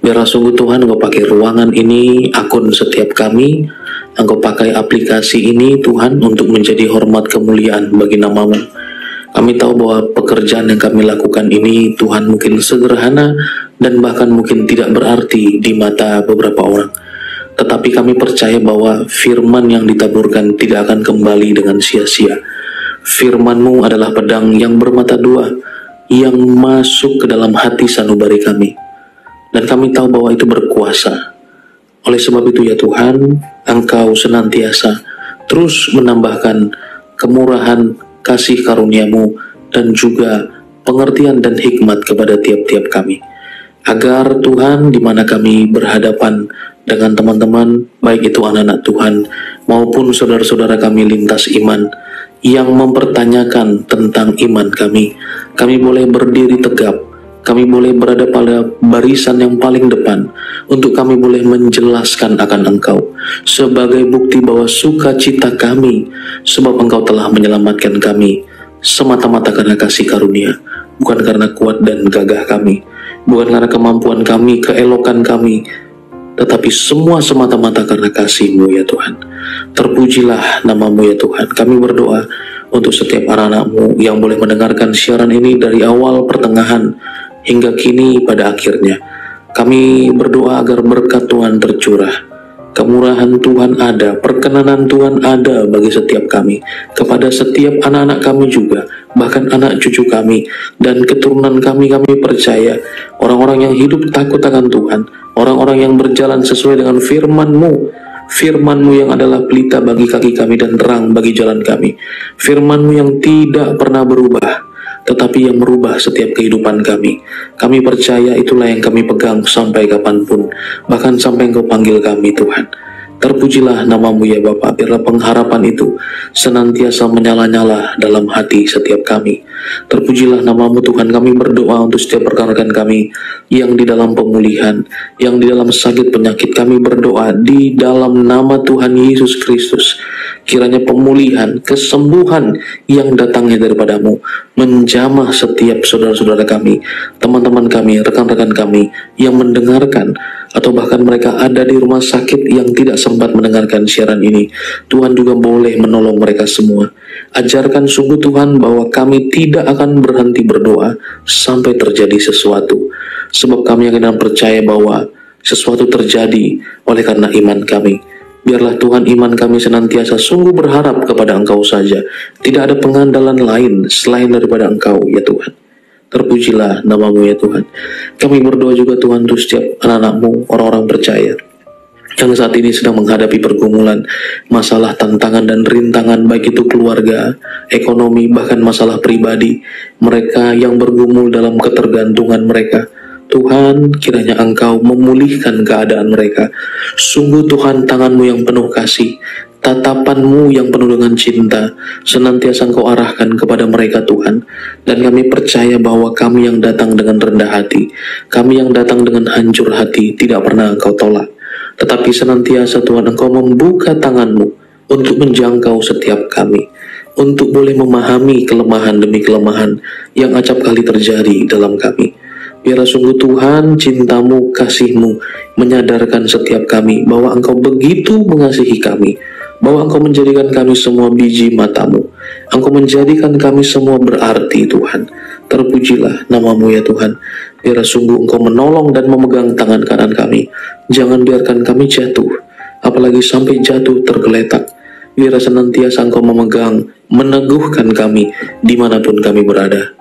Biarlah sungguh Tuhan Engkau pakai ruangan ini, akun setiap kami, Engkau pakai aplikasi ini Tuhan untuk menjadi hormat kemuliaan bagi nama-Mu. Kami tahu bahwa pekerjaan yang kami lakukan ini Tuhan mungkin sederhana dan bahkan mungkin tidak berarti di mata beberapa orang. Tetapi kami percaya bahwa firman yang ditaburkan tidak akan kembali dengan sia-sia. Firman-Mu adalah pedang yang bermata dua yang masuk ke dalam hati sanubari kami. Dan kami tahu bahwa itu berkuasa. Oleh sebab itu ya Tuhan, Engkau senantiasa terus menambahkan kemurahan, kasih karunia-Mu, dan juga pengertian dan hikmat kepada tiap-tiap kami. Agar Tuhan, di mana kami berhadapan dengan teman-teman, baik itu anak-anak Tuhan maupun saudara-saudara kami lintas iman yang mempertanyakan tentang iman kami boleh berdiri tegap, kami boleh berada pada barisan yang paling depan untuk kami boleh menjelaskan akan Engkau sebagai bukti bahwa sukacita kami sebab Engkau telah menyelamatkan kami semata-mata karena kasih karunia, bukan karena kuat dan gagah kami, bukan karena kemampuan kami, keelokan kami, tetapi semua semata-mata karena kasih-Mu ya Tuhan. Terpujilah nama-Mu ya Tuhan. Kami berdoa untuk setiap anak-anak-Mu yang boleh mendengarkan siaran ini dari awal, pertengahan, hingga kini pada akhirnya. Kami berdoa agar berkat Tuhan tercurah, kemurahan Tuhan ada, perkenanan Tuhan ada bagi setiap kami, kepada setiap anak-anak kami juga, bahkan anak cucu kami dan keturunan kami percaya orang-orang yang hidup takut akan Tuhan, orang-orang yang berjalan sesuai dengan firman-Mu, firman-Mu yang adalah pelita bagi kaki kami dan terang bagi jalan kami, firman-Mu yang tidak pernah berubah, tetapi yang merubah setiap kehidupan kami. Kami percaya itulah yang kami pegang sampai kapanpun, bahkan sampai Engkau panggil kami Tuhan. Terpujilah nama-Mu ya Bapa, biarlah pengharapan itu senantiasa menyala-nyala dalam hati setiap kami. Terpujilah nama-Mu Tuhan, kami berdoa untuk setiap rekan-rekan kami yang di dalam pemulihan, yang di dalam sakit penyakit, kami berdoa di dalam nama Tuhan Yesus Kristus. Kiranya pemulihan, kesembuhan yang datangnya daripada-Mu menjamah setiap saudara-saudara kami, teman-teman kami, rekan-rekan kami yang mendengarkan, atau bahkan mereka ada di rumah sakit yang tidak sempat mendengarkan siaran ini. Tuhan juga boleh menolong mereka semua. Ajarkan sungguh Tuhan bahwa kami tidak akan berhenti berdoa sampai terjadi sesuatu, sebab kami akan percaya bahwa sesuatu terjadi oleh karena iman kami. Biarlah Tuhan iman kami senantiasa sungguh berharap kepada Engkau saja. Tidak ada pengandalan lain selain daripada Engkau ya Tuhan. Terpujilah nama-Mu ya Tuhan. Kami berdoa juga Tuhan untuk setiap anak-anak-Mu, orang-orang percaya yang saat ini sedang menghadapi pergumulan, masalah, tantangan, dan rintangan, baik itu keluarga, ekonomi, bahkan masalah pribadi. Mereka yang bergumul dalam ketergantungan mereka, Tuhan, kiranya Engkau memulihkan keadaan mereka. Sungguh Tuhan, tangan-Mu yang penuh kasih, tatapan-Mu yang penuh dengan cinta, senantiasa Engkau arahkan kepada mereka Tuhan. Dan kami percaya bahwa kami yang datang dengan rendah hati, kami yang datang dengan hancur hati, tidak pernah Engkau tolak. Tetapi senantiasa Tuhan Engkau membuka tangan-Mu untuk menjangkau setiap kami, untuk boleh memahami kelemahan demi kelemahan yang acap kali terjadi dalam kami. Biarlah sungguh Tuhan cinta-Mu, kasih-Mu menyadarkan setiap kami bahwa Engkau begitu mengasihi kami, bahwa Engkau menjadikan kami semua biji mata-Mu. Engkau menjadikan kami semua berarti, Tuhan. Terpujilah nama-Mu ya Tuhan. Biarlah sungguh Engkau menolong dan memegang tangan kanan kami. Jangan biarkan kami jatuh, apalagi sampai jatuh tergeletak. Biarlah senantiasa Engkau memegang, meneguhkan kami dimanapun kami berada.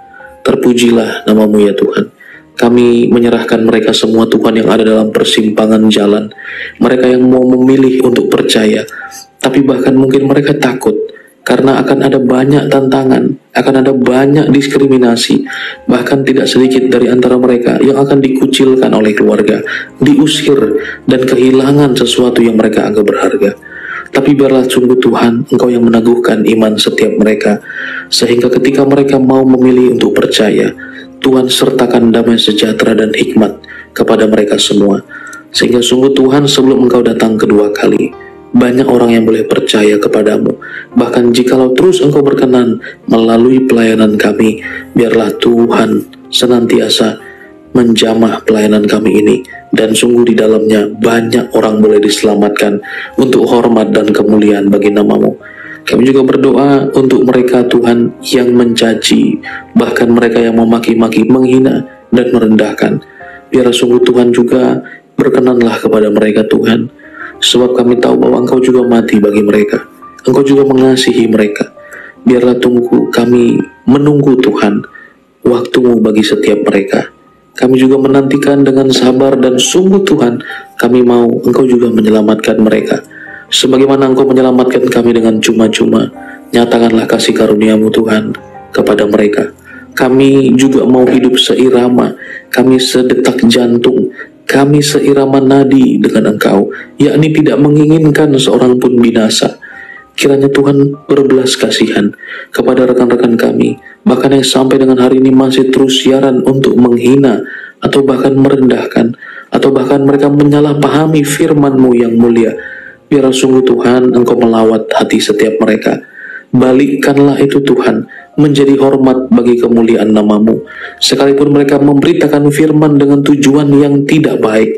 Terpujilah nama-Mu ya Tuhan. Kami menyerahkan mereka semua Tuhan yang ada dalam persimpangan jalan. Mereka yang mau memilih untuk percaya, tapi bahkan mungkin mereka takut karena akan ada banyak tantangan, akan ada banyak diskriminasi. Bahkan tidak sedikit dari antara mereka yang akan dikucilkan oleh keluarga, diusir, dan kehilangan sesuatu yang mereka anggap berharga. Tapi biarlah sungguh Tuhan, Engkau yang meneguhkan iman setiap mereka, sehingga ketika mereka mau memilih untuk percaya, Tuhan sertakan damai sejahtera dan hikmat kepada mereka semua. Sehingga sungguh Tuhan, sebelum Engkau datang kedua kali, banyak orang yang boleh percaya kepadamu. Bahkan jikalau terus Engkau berkenan melalui pelayanan kami, biarlah Tuhan senantiasa menjamah pelayanan kami ini, dan sungguh di dalamnya banyak orang boleh diselamatkan untuk hormat dan kemuliaan bagi nama-Mu. Kami juga berdoa untuk mereka Tuhan yang mencaci, bahkan mereka yang memaki-maki, menghina, dan merendahkan. Biarlah sungguh Tuhan juga berkenanlah kepada mereka Tuhan, sebab kami tahu bahwa Engkau juga mati bagi mereka. Engkau juga mengasihi mereka. Biarlah kami menunggu Tuhan waktu-Mu bagi setiap mereka. Kami juga menantikan dengan sabar, dan sungguh Tuhan, kami mau Engkau juga menyelamatkan mereka. Sebagaimana Engkau menyelamatkan kami dengan cuma-cuma, nyatakanlah kasih karunia-Mu Tuhan kepada mereka. Kami juga mau hidup seirama, kami sedetak jantung, kami seirama nadi dengan Engkau, yakni tidak menginginkan seorang pun binasa. Kiranya Tuhan berbelas kasihan kepada rekan-rekan kami, bahkan yang sampai dengan hari ini masih terus siaran untuk menghina, atau bahkan merendahkan, atau bahkan mereka menyalahpahami firman-Mu yang mulia. Biarlah sungguh Tuhan, Engkau melawat hati setiap mereka. Balikkanlah itu Tuhan, menjadi hormat bagi kemuliaan nama-Mu. Sekalipun mereka memberitakan firman dengan tujuan yang tidak baik,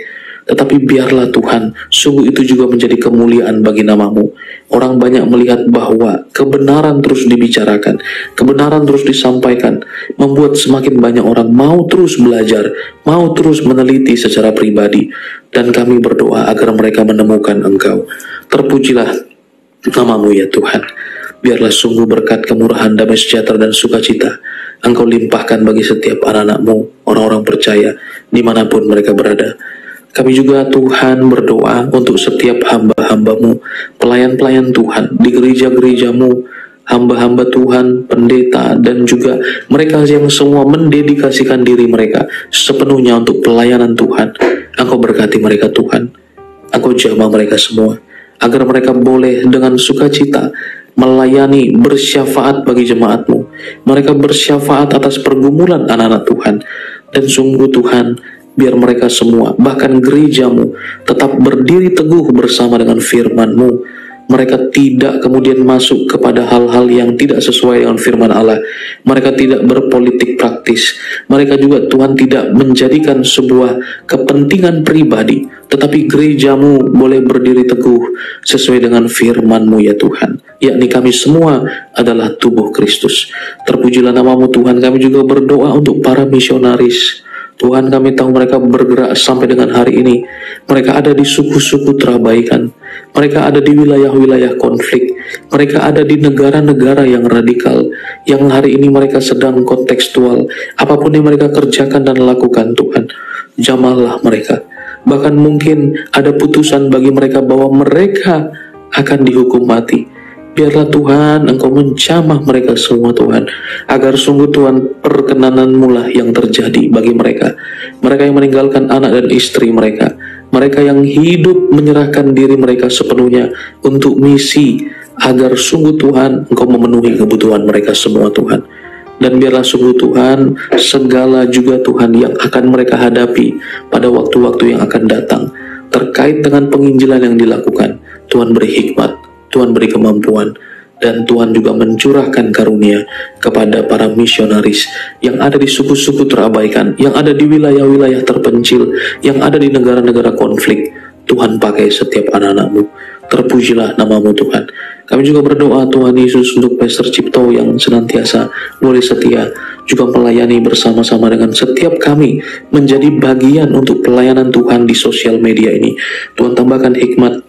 tetapi biarlah Tuhan, sungguh itu juga menjadi kemuliaan bagi nama-Mu. Orang banyak melihat bahwa kebenaran terus dibicarakan, kebenaran terus disampaikan, membuat semakin banyak orang mau terus belajar, mau terus meneliti secara pribadi. Dan kami berdoa agar mereka menemukan Engkau. Terpujilah nama-Mu ya Tuhan. Biarlah sungguh berkat kemurahan, damai sejahtera, dan sukacita Engkau limpahkan bagi setiap anak-anak-Mu, orang-orang percaya, dimanapun mereka berada. Kami juga Tuhan berdoa untuk setiap hamba-hamba-Mu, pelayan-pelayan Tuhan di gereja-gereja-Mu, hamba-hamba Tuhan, pendeta, dan juga mereka yang semua mendedikasikan diri mereka sepenuhnya untuk pelayanan Tuhan. Engkau berkati mereka Tuhan, Engkau jamah mereka semua, agar mereka boleh dengan sukacita melayani, bersyafaat bagi jemaat-Mu. Mereka bersyafaat atas pergumulan anak-anak Tuhan. Dan sungguh Tuhan, biar mereka semua, bahkan gereja-Mu, tetap berdiri teguh bersama dengan firman-Mu. Mereka tidak kemudian masuk kepada hal-hal yang tidak sesuai dengan firman Allah. Mereka tidak berpolitik praktis. Mereka juga Tuhan tidak menjadikan sebuah kepentingan pribadi, tetapi gereja-Mu boleh berdiri teguh sesuai dengan firman-Mu ya Tuhan, yakni kami semua adalah tubuh Kristus. Terpujilah nama-Mu Tuhan. Kami juga berdoa untuk para misionaris. Tuhan, kami tahu mereka bergerak sampai dengan hari ini. Mereka ada di suku-suku terabaikan. Mereka ada di wilayah-wilayah konflik. Mereka ada di negara-negara yang radikal, yang hari ini mereka sedang kontekstual. Apapun yang mereka kerjakan dan lakukan, Tuhan, jamahlah mereka. Bahkan mungkin ada putusan bagi mereka bahwa mereka akan dihukum mati. Biarlah Tuhan, Engkau menjamah mereka semua Tuhan, agar sungguh Tuhan perkenanan-Mu lah yang terjadi bagi mereka. Mereka yang meninggalkan anak dan istri mereka, mereka yang hidup menyerahkan diri mereka sepenuhnya untuk misi, agar sungguh Tuhan Engkau memenuhi kebutuhan mereka semua Tuhan. Dan biarlah sungguh Tuhan, segala juga Tuhan yang akan mereka hadapi pada waktu-waktu yang akan datang, terkait dengan penginjilan yang dilakukan, Tuhan beri hikmat, Tuhan beri kemampuan, Dan Tuhan juga mencurahkan karunia kepada para misionaris yang ada di suku-suku terabaikan, yang ada di wilayah-wilayah terpencil, yang ada di negara-negara konflik. Tuhan pakai setiap anak-anak-Mu. Terpujilah nama-Mu Tuhan. Kami juga berdoa Tuhan Yesus untuk Pastor Cipto yang senantiasa boleh setia juga melayani bersama-sama dengan setiap kami menjadi bagian untuk pelayanan Tuhan di sosial media ini. Tuhan tambahkan hikmat,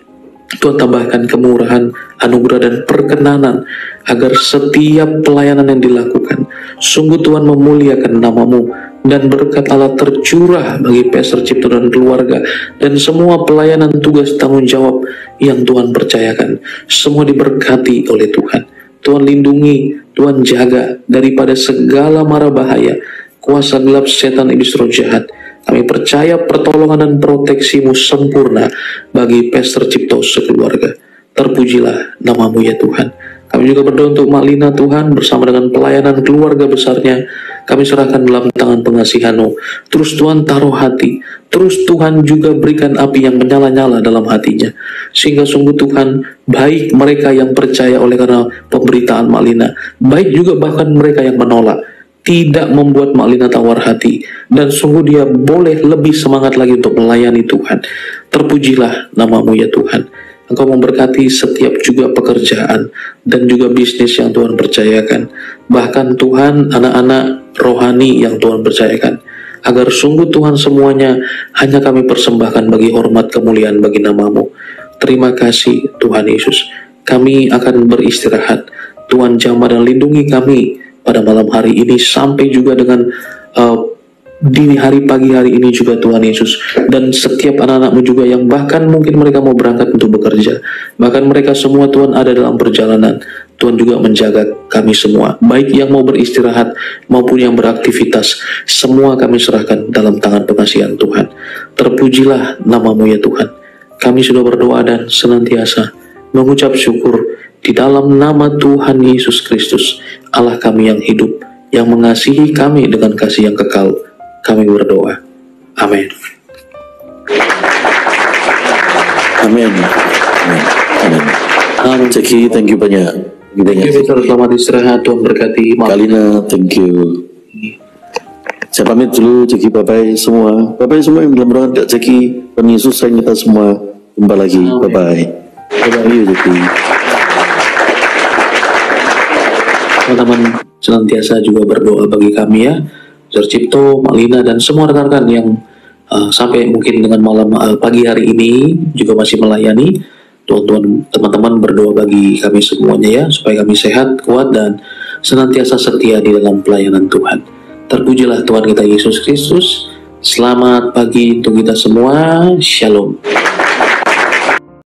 Tuhan tambahkan kemurahan, anugerah dan perkenanan agar setiap pelayanan yang dilakukan sungguh Tuhan memuliakan nama-Mu, dan berkat Allah tercurah bagi Pastor Cipto dan keluarga dan semua pelayanan tugas tanggung jawab yang Tuhan percayakan. Semua diberkati oleh Tuhan. Tuhan lindungi, Tuhan jaga daripada segala mara bahaya, kuasa gelap setan iblis roh jahat. Kami percaya pertolongan dan proteksi-Mu sempurna bagi Pastor Cipto sekeluarga. Terpujilah nama-Mu ya Tuhan. Kami juga berdoa untuk Mak Lina Tuhan bersama dengan pelayanan keluarga besarnya. Kami serahkan dalam tangan pengasihan-Mu. Terus Tuhan taruh hati. Terus Tuhan juga berikan api yang menyala-nyala dalam hatinya. Sehingga sungguh Tuhan, baik mereka yang percaya oleh karena pemberitaan Mak Lina, baik juga bahkan mereka yang menolak, tidak membuat Mak Lina tawar hati, dan sungguh dia boleh lebih semangat lagi untuk melayani Tuhan. Terpujilah nama-Mu ya Tuhan. Engkau memberkati setiap juga pekerjaan dan juga bisnis yang Tuhan percayakan. Bahkan Tuhan, anak-anak rohani yang Tuhan percayakan. Agar sungguh Tuhan semuanya hanya kami persembahkan bagi hormat kemuliaan bagi nama-Mu. Terima kasih Tuhan Yesus. Kami akan beristirahat. Tuhan jamah dan lindungi kami pada malam hari ini sampai juga dengan dini hari pagi hari ini juga Tuhan Yesus, dan setiap anak-anak-Mu juga yang bahkan mungkin mereka mau berangkat untuk bekerja, bahkan mereka semua Tuhan ada dalam perjalanan. Tuhan juga menjaga kami semua, baik yang mau beristirahat maupun yang beraktivitas, semua kami serahkan dalam tangan pengasihan Tuhan. Terpujilah nama-Mu ya Tuhan. Kami sudah berdoa dan senantiasa mengucap syukur di dalam nama Tuhan Yesus Kristus, Allah kami yang hidup, yang mengasihi kami dengan kasih yang kekal. Kami berdoa. Amin. Amin. Amin. Ceki, thank you banyak. Thank you, selamat istirahat. Tuhan berkati. Kalina, thank you. Saya pamit dulu, Ceki, bye-bye semua. Bye-bye semua yang dalam ruangan Kak Ceki. Tuhan Yesus sayang kita semua. Jumpa lagi. Bye-bye. Bye-bye, Ceki. Teman-teman senantiasa juga berdoa bagi kami ya. Pastor Cipto, Mak Lina, dan semua rekan-rekan yang sampai mungkin dengan malam pagi hari ini juga masih melayani. Teman-teman berdoa bagi kami semuanya ya, supaya kami sehat, kuat, dan senantiasa setia di dalam pelayanan Tuhan. Terpujilah Tuhan kita Yesus Kristus. Selamat pagi untuk kita semua. Shalom.